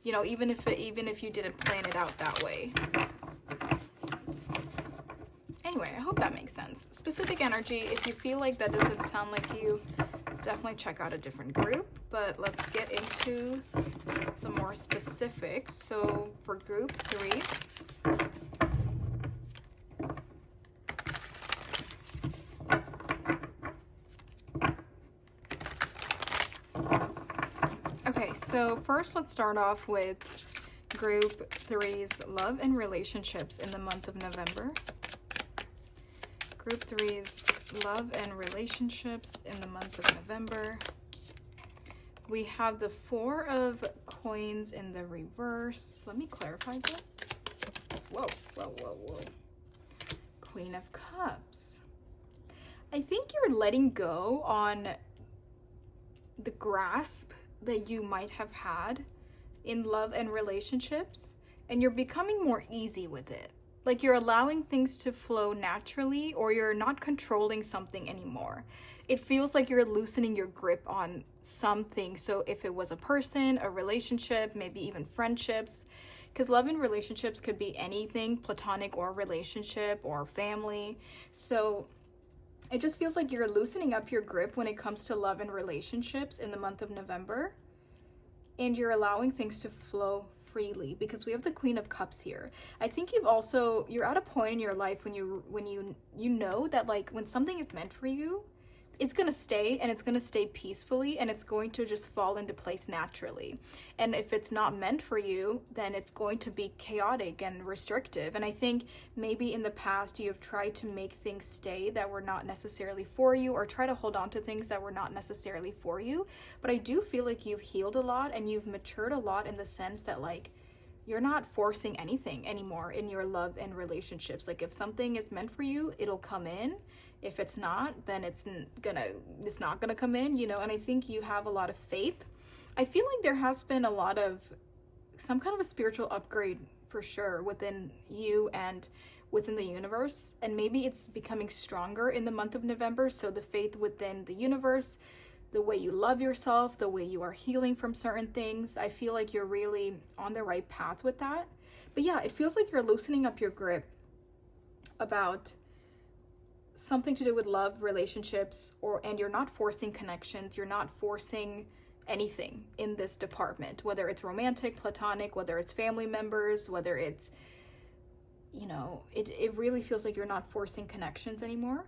You know, even if you didn't plan it out that way. Anyway, I hope that makes sense. Specific energy, if you feel like that doesn't sound like you, definitely check out a different group. But let's get into the more specifics. So for group 3, okay, so first let's start off with group 3's love and relationships in the month of November. Group 3's love and relationships in the month of November. We have the 4 of coins in the reverse. Let me clarify this. Whoa. Queen of Cups. I think you're letting go on the grasp that you might have had in love and relationships, and you're becoming more easy with it. Like you're allowing things to flow naturally, or you're not controlling something anymore. It feels like you're loosening your grip on something. So if it was a person, a relationship, maybe even friendships, because love and relationships could be anything, platonic or relationship or family. So it just feels like you're loosening up your grip when it comes to love and relationships in the month of November. And you're allowing things to flow freely because we have the Queen of Cups here. I think you're at a point in your life when you know that like when something is meant for you, it's going to stay, and it's going to stay peacefully, and it's going to just fall into place naturally. And if it's not meant for you, then it's going to be chaotic and restrictive. And I think maybe in the past you have tried to make things stay that were not necessarily for you, or try to hold on to things that were not necessarily for you. But I do feel like you've healed a lot and you've matured a lot in the sense that like you're not forcing anything anymore in your love and relationships. Like if something is meant for you, it'll come in. If it's not, then it's not gonna come in, you know. And I think you have a lot of faith. I feel like there has been a lot of some kind of a spiritual upgrade for sure within you and within the universe, and maybe it's becoming stronger in the month of November. So the faith within the universe, the way you love yourself, the way you are healing from certain things, I feel like you're really on the right path with that. But yeah, it feels like you're loosening up your grip about something to do with love, relationships, and you're not forcing connections, you're not forcing anything in this department, whether it's romantic, platonic, whether it's family members, whether it's, you know, it really feels like you're not forcing connections anymore.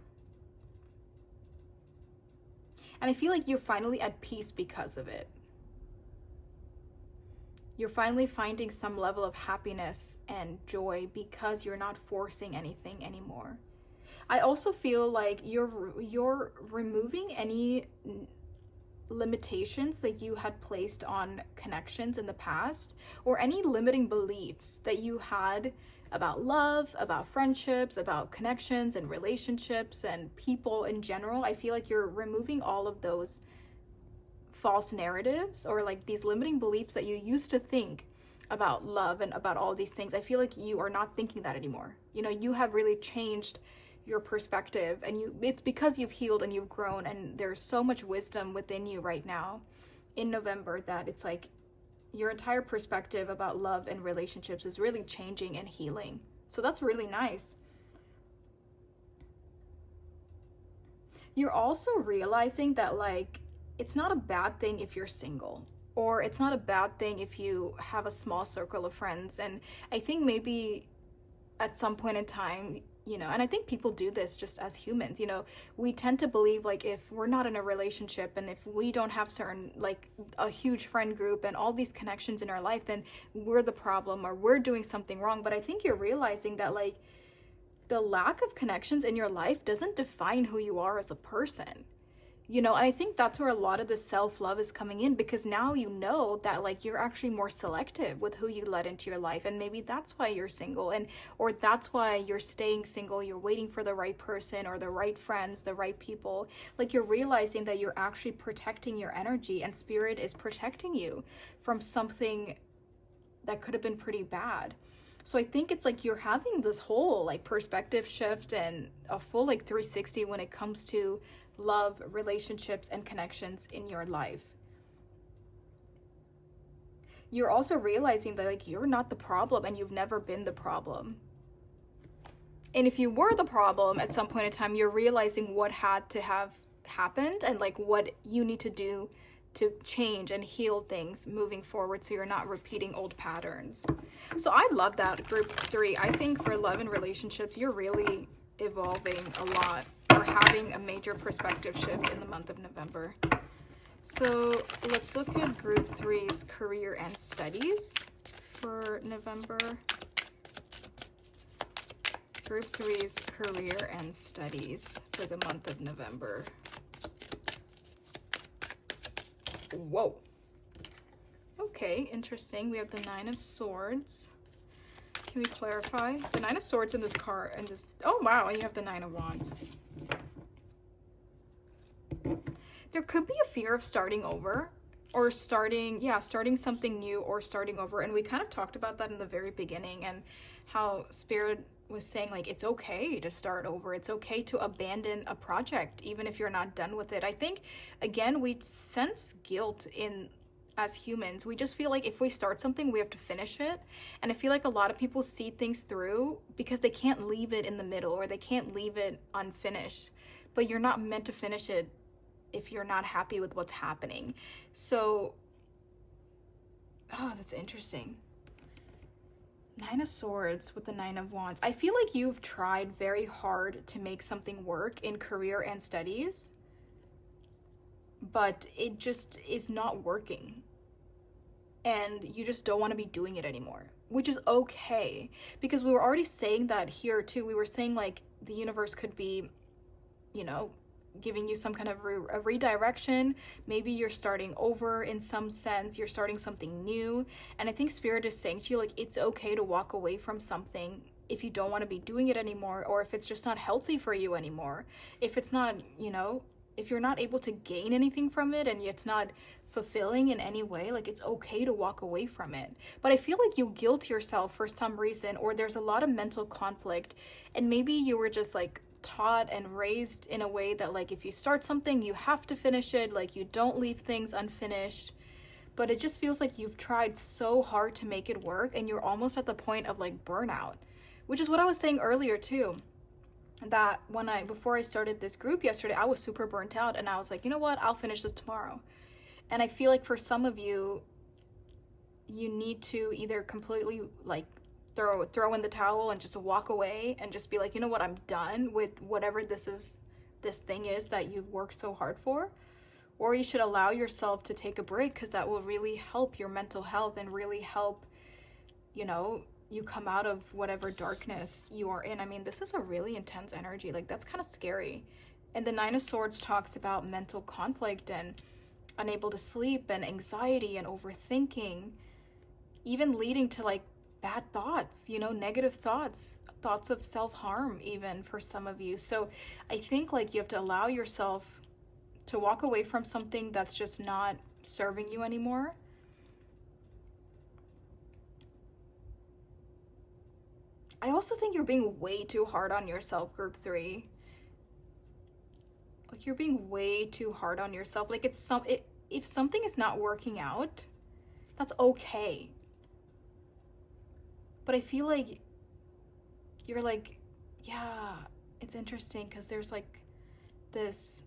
And I feel like you're finally at peace because of it. You're finally finding some level of happiness and joy because you're not forcing anything anymore. I also feel like you're removing any limitations that you had placed on connections in the past, or any limiting beliefs that you had about love, about friendships, about connections and relationships and people in general. I feel like you're removing all of those false narratives, or like these limiting beliefs that you used to think about love and about all these things. I feel like you are not thinking that anymore. You know, you have really changed your perspective, and it's because you've healed and you've grown, and there's so much wisdom within you right now in November that it's like your entire perspective about love and relationships is really changing and healing. So that's really nice. You're also realizing that like it's not a bad thing if you're single, or it's not a bad thing if you have a small circle of friends. And I think maybe at some point in time, you know, and I think people do this just as humans, you know, we tend to believe like if we're not in a relationship and if we don't have certain, like a huge friend group and all these connections in our life, then we're the problem or we're doing something wrong. But I think you're realizing that like the lack of connections in your life doesn't define who you are as a person. You know, and I think that's where a lot of the self-love is coming in, because now you know that like you're actually more selective with who you let into your life, and maybe that's why you're single, and or that's why you're staying single, you're waiting for the right person or the right friends, the right people. Like you're realizing that you're actually protecting your energy, and spirit is protecting you from something that could have been pretty bad. So I think it's like you're having this whole like perspective shift and a full like 360 when it comes to love, relationships, and connections in your life. You're also realizing that like you're not the problem, and you've never been the problem. And if you were the problem at some point in time, you're realizing what had to have happened and like what you need to do to change and heal things moving forward, so you're not repeating old patterns. So I love that, group 3. I think for love and relationships, you're really evolving a lot, or having a major perspective shift in the month of November. So let's look at group 3's career and studies for November. Group 3's career and studies for the month of November. Whoa. Okay, interesting. We have the 9 of Swords. Can we clarify? The 9 of Swords in this card, and this, oh wow, and you have the 9 of Wands. There could be a fear of starting over, or starting something new, or starting over. And we kind of talked about that in the very beginning, and how Spirit was saying like it's okay to start over. It's okay to abandon a project even if you're not done with it. I think again we sense guilt in as humans. We just feel like if we start something, we have to finish it. And I feel like a lot of people see things through because they can't leave it in the middle, or they can't leave it unfinished. But you're not meant to finish it if you're not happy with what's happening. So, oh, that's interesting. 9 of Swords with the 9 of Wands. I feel like you've tried very hard to make something work in career and studies, but it just is not working. And you just don't want to be doing it anymore, which is okay. Because we were already saying that here too. We were saying like the universe could be, you know, giving you some kind of a redirection. Maybe you're starting over in some sense, you're starting something new. And I think Spirit is saying to you like it's okay to walk away from something if you don't want to be doing it anymore, or if it's just not healthy for you anymore, if it's not, you know, if you're not able to gain anything from it and it's not fulfilling in any way, like it's okay to walk away from it. But I feel like you guilt yourself for some reason, or there's a lot of mental conflict, and maybe you were just like taught and raised in a way that like if you start something you have to finish it, like you don't leave things unfinished. But it just feels like you've tried so hard to make it work, and you're almost at the point of like burnout, which is what I was saying earlier too, that before I started this group yesterday, I was super burnt out, and I was like, you know what, I'll finish this tomorrow. And I feel like for some of you, you need to either completely like throw in the towel and just walk away and just be like, you know what, I'm done with whatever this thing is that you've worked so hard for. Or you should allow yourself to take a break, because that will really help your mental health and really help, you know, you come out of whatever darkness you are in. I mean, this is a really intense energy. Like that's kind of scary. And the 9 of Swords talks about mental conflict and unable to sleep and anxiety and overthinking, even leading to like bad thoughts, negative thoughts, thoughts of self-harm even for some of you. So I think like you have to allow yourself to walk away from something that's just not serving you anymore. I also think you're being way too hard on yourself, group 3. Like you're being way too hard on yourself. Like if something is not working out, that's okay. But I feel like you're like, yeah, it's interesting because there's like this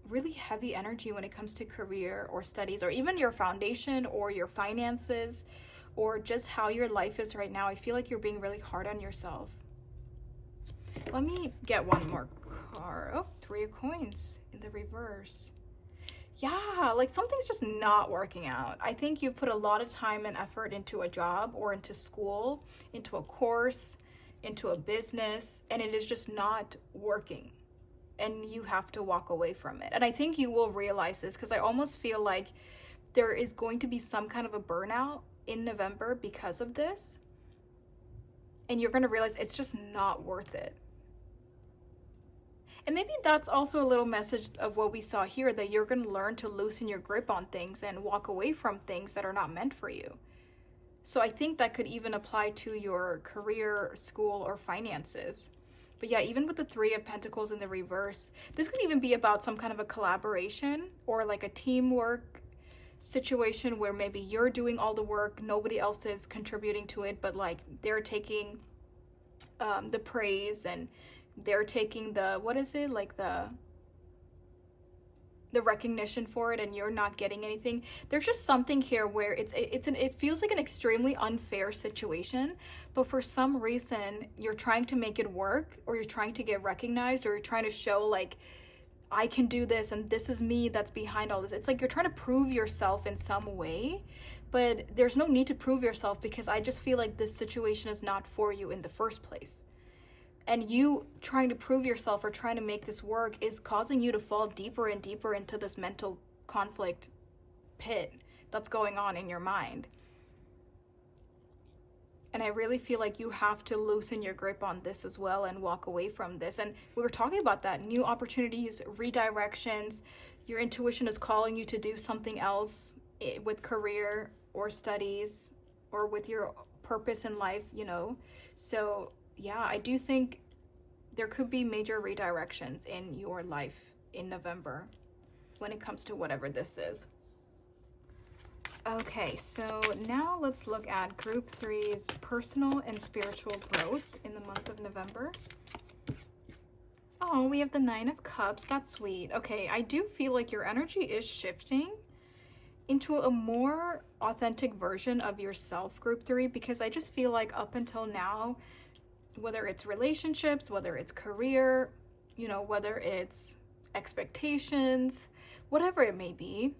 really heavy energy when it comes to career or studies or even your foundation or your finances or just how your life is right now. I feel like you're being really hard on yourself. Let me get one more card. Oh, 3 of coins in the reverse. Yeah, like something's just not working out. I think you've put a lot of time and effort into a job or into school, into a course, into a business, and it is just not working. And you have to walk away from it. And I think you will realize this because I almost feel like there is going to be some kind of a burnout in November because of this. And you're going to realize it's just not worth it. And maybe that's also a little message of what we saw here, that you're going to learn to loosen your grip on things and walk away from things that are not meant for you. So I think that could even apply to your career, school, or finances. But yeah, even with the 3 of Pentacles in the reverse, this could even be about some kind of a collaboration or like a teamwork situation where maybe you're doing all the work, nobody else is contributing to it, but like they're taking the praise and they're taking the, what is it, like the recognition for it, and you're not getting anything. There's just something here where it feels like an extremely unfair situation, but for some reason you're trying to make it work, or you're trying to get recognized, or you're trying to show like, I can do this and this is me that's behind all this. It's like you're trying to prove yourself in some way, but there's no need to prove yourself because I just feel like this situation is not for you in the first place. And you trying to prove yourself or trying to make this work is causing you to fall deeper and deeper into this mental conflict pit that's going on in your mind. And I really feel like you have to loosen your grip on this as well and walk away from this. And we were talking about that. New opportunities, redirections. Your intuition is calling you to do something else with career or studies or with your purpose in life, So yeah, I do think there could be major redirections in your life in November when it comes to whatever this is. Okay, so now let's look at group 3's personal and spiritual growth in the month of November. Oh, we have the 9 of Cups. That's sweet. Okay, I do feel like your energy is shifting into a more authentic version of yourself, group 3, because I just feel like up until now, whether it's relationships, whether it's career, whether it's expectations, whatever it may be,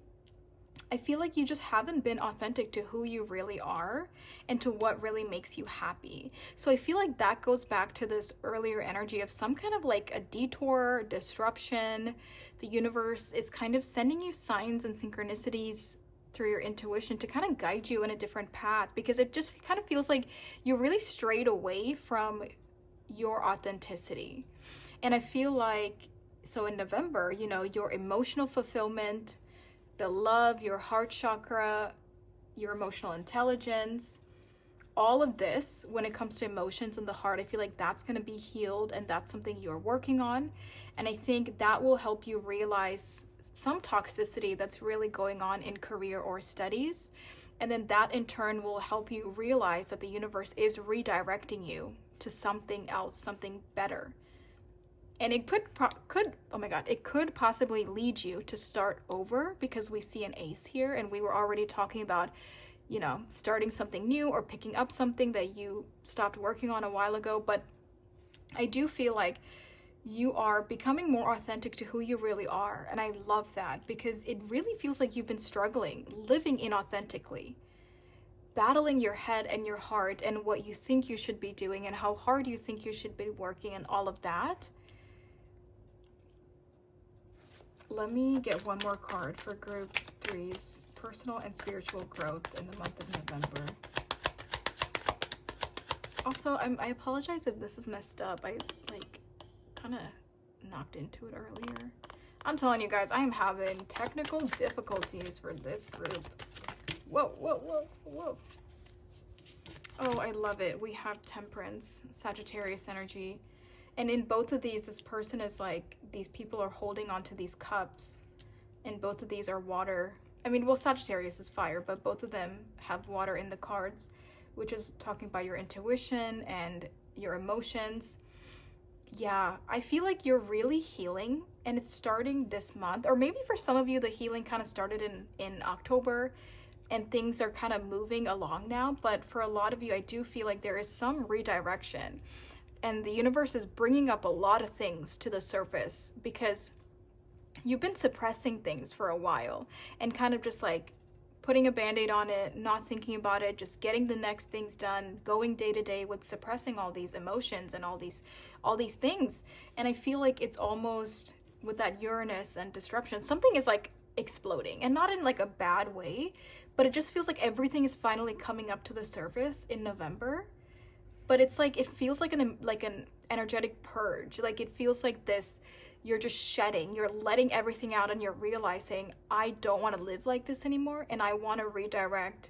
I feel like you just haven't been authentic to who you really are and to what really makes you happy. So I feel like that goes back to this earlier energy of some kind of like a detour, disruption. The universe is kind of sending you signs and synchronicities through your intuition to kind of guide you in a different path, because it just kind of feels like you really strayed away from your authenticity. And I feel like, so in November, your emotional fulfillment, the love, your heart chakra, your emotional intelligence, all of this, when it comes to emotions and the heart, I feel like that's going to be healed, and that's something you're working on. And I think that will help you realize some toxicity that's really going on in career or studies. And then that in turn will help you realize that the universe is redirecting you to something else, something better. And it it could possibly lead you to start over, because we see an ace here, and we were already talking about, starting something new or picking up something that you stopped working on a while ago. But I do feel like you are becoming more authentic to who you really are. And I love that, because it really feels like you've been struggling, living inauthentically, battling your head and your heart and what you think you should be doing and how hard you think you should be working and all of that. Let me get one more card for group 3's personal and spiritual growth in the month of November. Also, I apologize if this is messed up. I like kind of knocked into it earlier. I'm telling you guys, I am having technical difficulties for this group. Whoa, whoa, whoa, whoa. Oh, I love it. We have Temperance, Sagittarius energy. And in both of these, this person is like, these people are holding onto these cups. And both of these are water. I mean, well, Sagittarius is fire, but both of them have water in the cards, which is talking about your intuition and your emotions. Yeah, I feel like you're really healing, and it's starting this month. Or maybe for some of you, the healing kind of started in October, and things are kind of moving along now. But for a lot of you, I do feel like there is some redirection. And the universe is bringing up a lot of things to the surface because you've been suppressing things for a while and kind of just like putting a band-aid on it, not thinking about it, just getting the next things done, going day to day with suppressing all these emotions and all these things. And I feel like it's almost with that Uranus and disruption, something is like exploding, and not in like a bad way, but it just feels like everything is finally coming up to the surface in November. But it's like, it feels like an energetic purge. Like it feels like this, you're just shedding, you're letting everything out, and you're realizing, I don't want to live like this anymore, and I want to redirect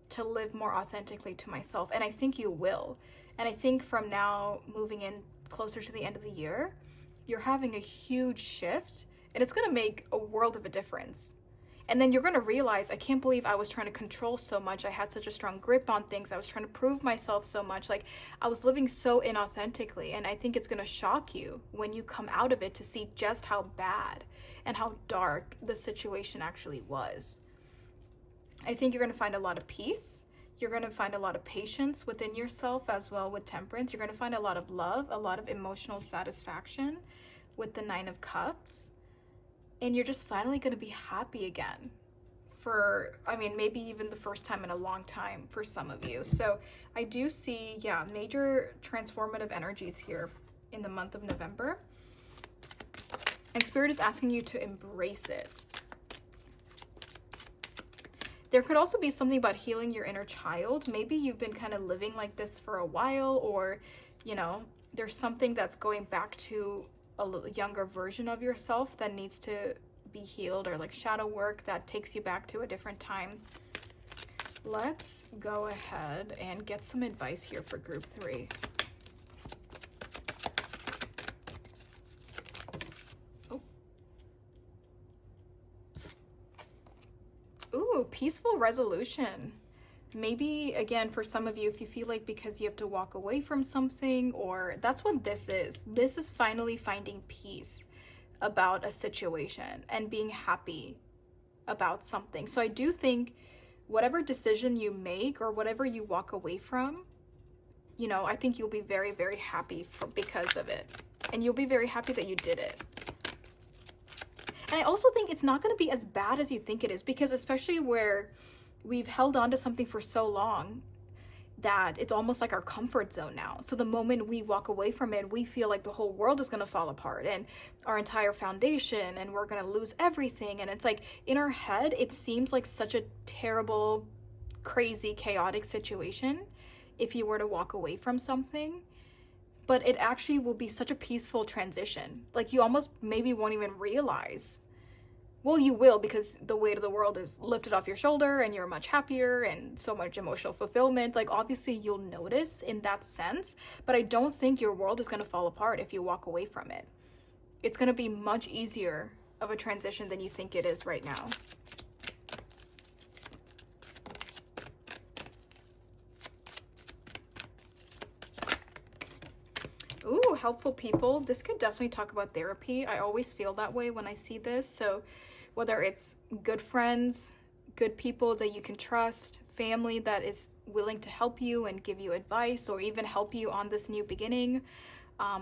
to live more authentically to myself. And I think you will. And I think from now moving in closer to the end of the year, you're having a huge shift, and it's going to make a world of a difference. And then you're going to realize, I can't believe I was trying to control so much. I had such a strong grip on things. I was trying to prove myself so much. Like I was living so inauthentically. And I think it's going to shock you when you come out of it to see just how bad and how dark the situation actually was. I think you're going to find a lot of peace. You're going to find a lot of patience within yourself as well with Temperance. You're going to find a lot of love, a lot of emotional satisfaction with the 9 of Cups. And you're just finally going to be happy again for, I mean, maybe even the first time in a long time for some of you. So I do see, yeah, major transformative energies here in the month of November. And Spirit is asking you to embrace it. There could also be something about healing your inner child. Maybe you've been kind of living like this for a while, or, you know, there's something that's going back to a younger version of yourself that needs to be healed, or like shadow work that takes you back to a different time. Let's go ahead and get some advice here for group 3. Oh. Ooh, peaceful resolution. Maybe, again, for some of you, if you feel like because you have to walk away from something, or that's what this is. This is finally finding peace about a situation and being happy about something. So I do think whatever decision you make or whatever you walk away from, you know, I think you'll be very, very happy because of it. And you'll be very happy that you did it. And I also think it's not going to be as bad as you think it is, because especially where we've held on to something for so long that it's almost like our comfort zone now. So the moment we walk away from it, we feel like the whole world is going to fall apart and our entire foundation, and we're going to lose everything. And it's like in our head, it seems like such a terrible, crazy, chaotic situation if you were to walk away from something. But it actually will be such a peaceful transition. Like you almost maybe won't even realize. Well, you will, because the weight of the world is lifted off your shoulder and you're much happier and so much emotional fulfillment. Like obviously you'll notice in that sense, but I don't think your world is going to fall apart if you walk away from it. It's going to be much easier of a transition than you think it is right now. Ooh, helpful people. This could definitely talk about therapy. I always feel that way when I see this. So whether it's good friends, good people that you can trust, family that is willing to help you and give you advice, or even help you on this new beginning,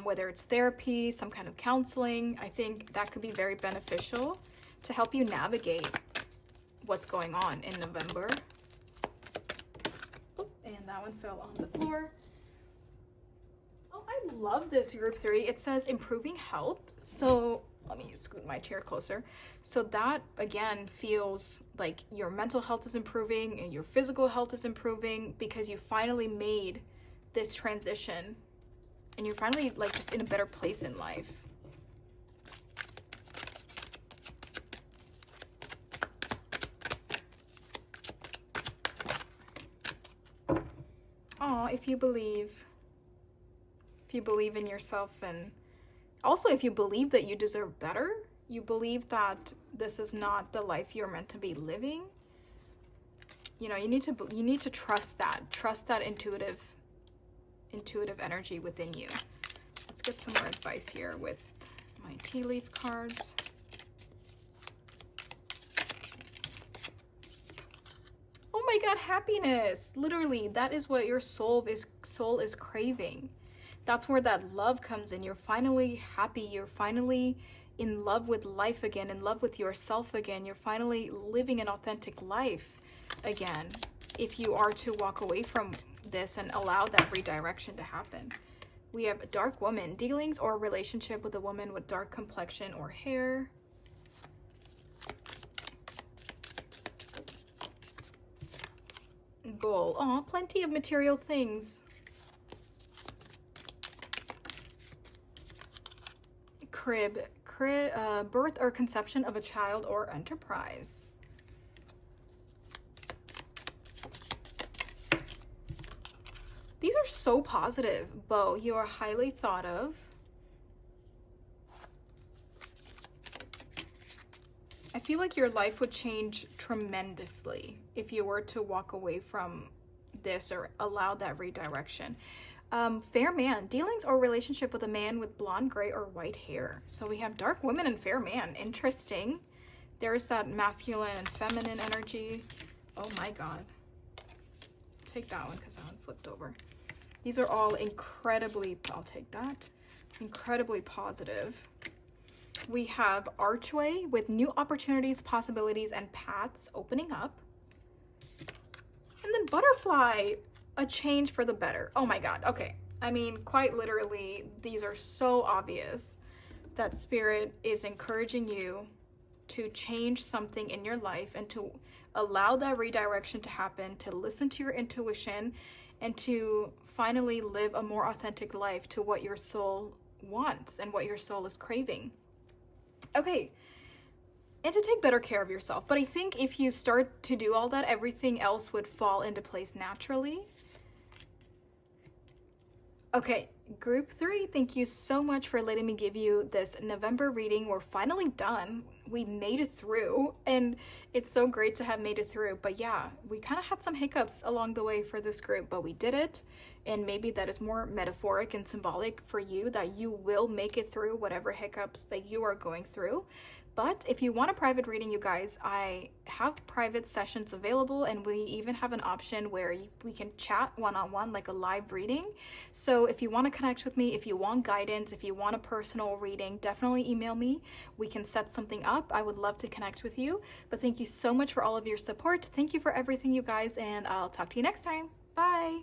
whether it's therapy, some kind of counseling, I think that could be very beneficial to help you navigate what's going on in November. Oh, and that one fell on the floor. Oh, I love this group 3. It says improving health. So Let me scoot my chair closer. So that, again, feels like your mental health is improving and your physical health is improving because you finally made this transition and you're finally like just in a better place in life. Oh, if you believe in yourself, and also if you believe that you deserve better, you believe that this is not the life you're meant to be living, you know, you need to trust that intuitive energy within you. Let's get some more advice here with my tea leaf cards. Oh my God, happiness. Literally, that is what your soul is craving. That's where that love comes in. You're finally happy. You're finally in love with life again, in love with yourself again. You're finally living an authentic life again. If you are to walk away from this and allow that redirection to happen. We have a dark woman, dealings or relationship with a woman with dark complexion or hair. Goal. Oh, plenty of material things. Crib. Birth or conception of a child or enterprise. These are so positive. Beau, you are highly thought of. I feel like your life would change tremendously if you were to walk away from this or allow that redirection. Fair man, dealings or relationship with a man with blonde, gray, or white hair. So we have dark women and fair man. Interesting. There's that masculine and feminine energy. Oh my God. Take that one because that one flipped over. These are all incredibly, I'll take that, incredibly positive. We have archway with new opportunities, possibilities, and paths opening up. And then butterfly, a change for the better. Oh my God. Okay. I mean, quite literally, these are so obvious that Spirit is encouraging you to change something in your life and to allow that redirection to happen, to listen to your intuition, and to finally live a more authentic life to what your soul wants and what your soul is craving. Okay. And to take better care of yourself. But I think if you start to do all that, everything else would fall into place naturally. Okay, group 3, thank you so much for letting me give you this November reading. We're finally done. We made it through, and it's so great to have made it through. But yeah, we kind of had some hiccups along the way for this group, but we did it. And maybe that is more metaphoric and symbolic for you, that you will make it through whatever hiccups that you are going through. But if you want a private reading, you guys, I have private sessions available, and we even have an option where we can chat one-on-one, like a live reading. So if you want to connect with me, if you want guidance, if you want a personal reading, definitely email me. We can set something up. I would love to connect with you. But thank you so much for all of your support. Thank you for everything, you guys, and I'll talk to you next time. Bye.